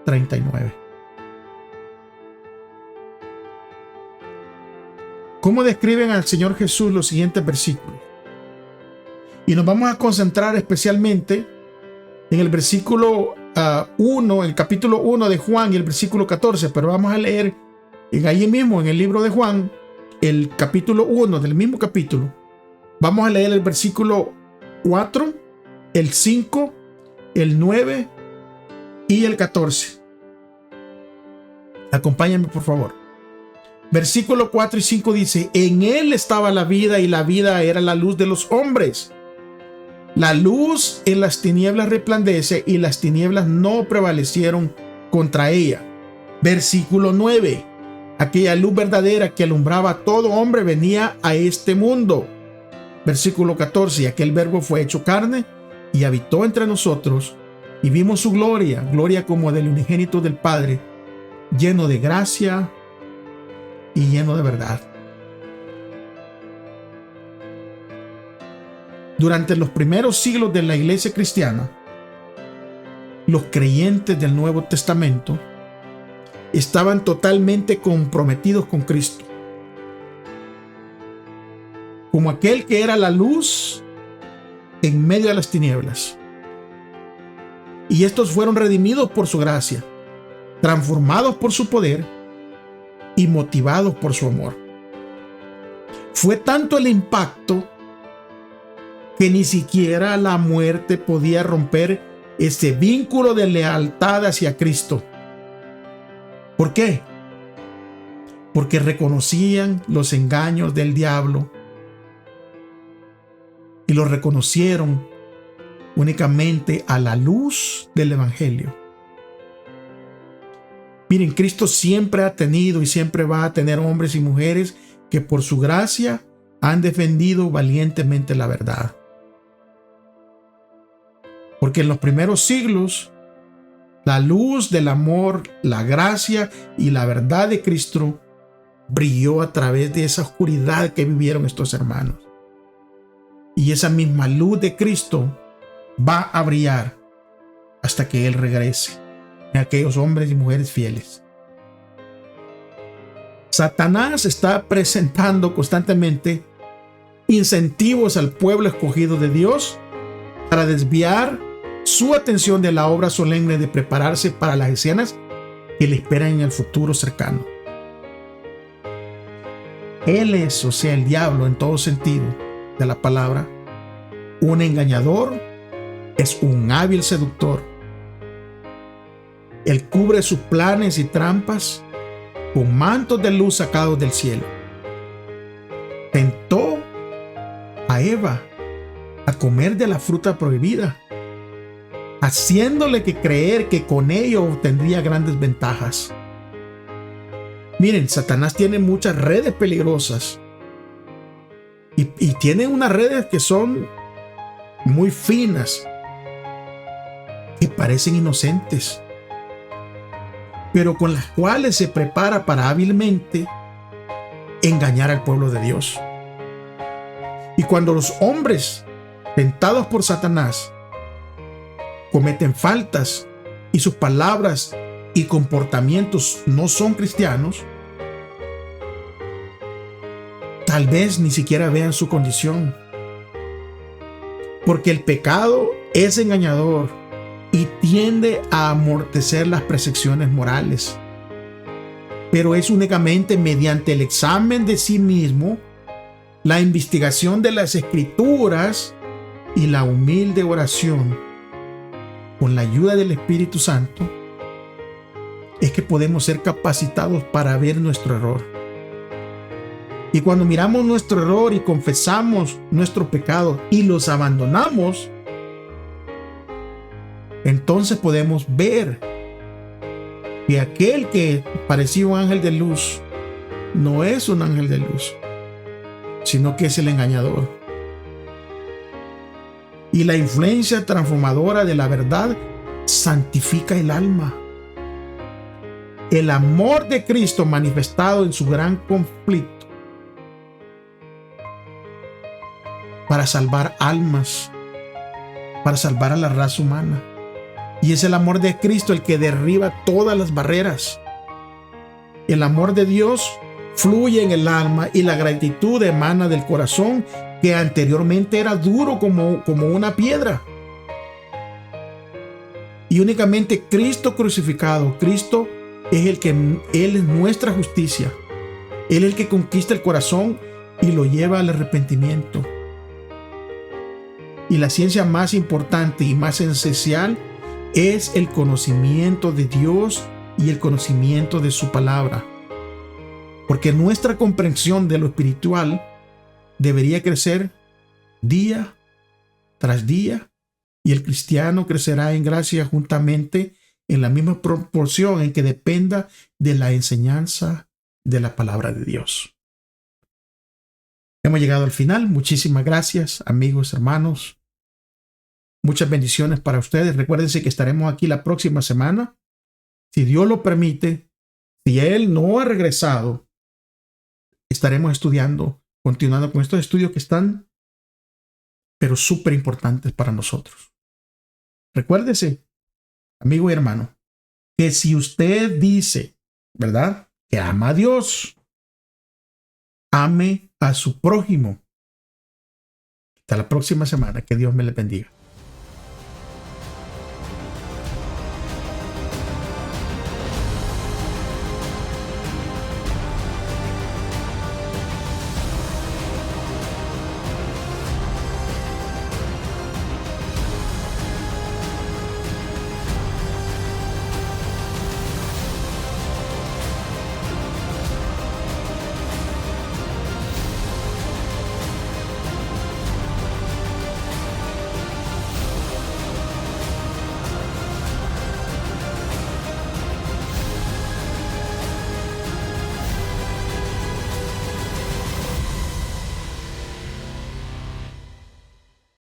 39. ¿Cómo describen al Señor Jesús los siguientes versículos? Y nos vamos a concentrar especialmente en el versículo 1, el capítulo 1 de Juan y el versículo 14, pero vamos a leer ahí mismo en el libro de Juan, el capítulo 1 del mismo capítulo. Vamos a leer el versículo 4, el 5, el 9 y el 14. Acompáñame por favor. Versículo 4 y 5 dice: en Él estaba la vida y la vida era la luz de los hombres. La luz en las tinieblas resplandece y las tinieblas no prevalecieron contra ella. Versículo 9: aquella luz verdadera que alumbraba a todo hombre venía a este mundo. Versículo 14: y aquel verbo fue hecho carne y habitó entre nosotros y vimos su gloria, gloria como del unigénito del Padre, lleno de gracia y lleno de verdad. Durante los primeros siglos de la iglesia cristiana, los creyentes del Nuevo Testamento estaban totalmente comprometidos con Cristo, como aquel que era la luz en medio de las tinieblas. Y estos fueron redimidos por su gracia, transformados por su poder y motivados por su amor. Fue tanto el impacto que ni siquiera la muerte podía romper ese vínculo de lealtad hacia Cristo. ¿Por qué? Porque reconocían los engaños del diablo y los reconocieron únicamente a la luz del Evangelio. Miren, Cristo siempre ha tenido y siempre va a tener hombres y mujeres que por su gracia han defendido valientemente la verdad. Porque en los primeros siglos, la luz del amor, la gracia y la verdad de Cristo brilló a través de esa oscuridad que vivieron estos hermanos. Y esa misma luz de Cristo va a brillar hasta que Él regrese en aquellos hombres y mujeres fieles. Satanás está presentando constantemente incentivos al pueblo escogido de Dios para desviar su atención de la obra solemne de prepararse para las escenas que le esperan en el futuro cercano. Él es, o sea, el diablo en todo sentido de la palabra, un engañador, es un hábil seductor. Él cubre sus planes y trampas con mantos de luz sacados del cielo. Tentó a Eva a comer de la fruta prohibida, haciéndole creer que con ello obtendría grandes ventajas. Miren, Satanás tiene muchas redes peligrosas y tiene unas redes que son muy finas, que parecen inocentes, pero con las cuales se prepara para hábilmente engañar al pueblo de Dios. Y cuando los hombres tentados por Satanás cometen faltas y sus palabras y comportamientos no son cristianos, tal vez ni siquiera vean su condición, porque el pecado es engañador y tiende a amortecer las percepciones morales, pero es únicamente mediante el examen de sí mismo, la investigación de las Escrituras y la humilde oración con la ayuda del Espíritu Santo es que podemos ser capacitados para ver nuestro error. Y cuando miramos nuestro error y confesamos nuestro pecado y los abandonamos, entonces podemos ver que aquel que parecía un ángel de luz no es un ángel de luz, sino que es el engañador. Y la influencia transformadora de la verdad santifica el alma. El amor de Cristo manifestado en su gran conflicto para salvar almas, para salvar a la raza humana. Y es el amor de Cristo el que derriba todas las barreras. El amor de Dios fluye en el alma y la gratitud emana del corazón que anteriormente era duro como una piedra. Y únicamente Cristo crucificado, Cristo es Él es nuestra justicia. Él es el que conquista el corazón y lo lleva al arrepentimiento. Y la ciencia más importante y más esencial es el conocimiento de Dios y el conocimiento de su palabra. Porque nuestra comprensión de lo espiritual debería crecer día tras día, y el cristiano crecerá en gracia juntamente en la misma proporción en que dependa de la enseñanza de la palabra de Dios. Hemos llegado al final. Muchísimas gracias, amigos, hermanos. Muchas bendiciones para ustedes. Recuérdense que estaremos aquí la próxima semana. Si Dios lo permite, si Él no ha regresado, estaremos estudiando, continuando con estos estudios que están, pero súper importantes para nosotros. Recuérdese, amigo y hermano, que si usted dice, ¿verdad?, que ama a Dios, ame a su prójimo. Hasta la próxima semana. Que Dios me le bendiga.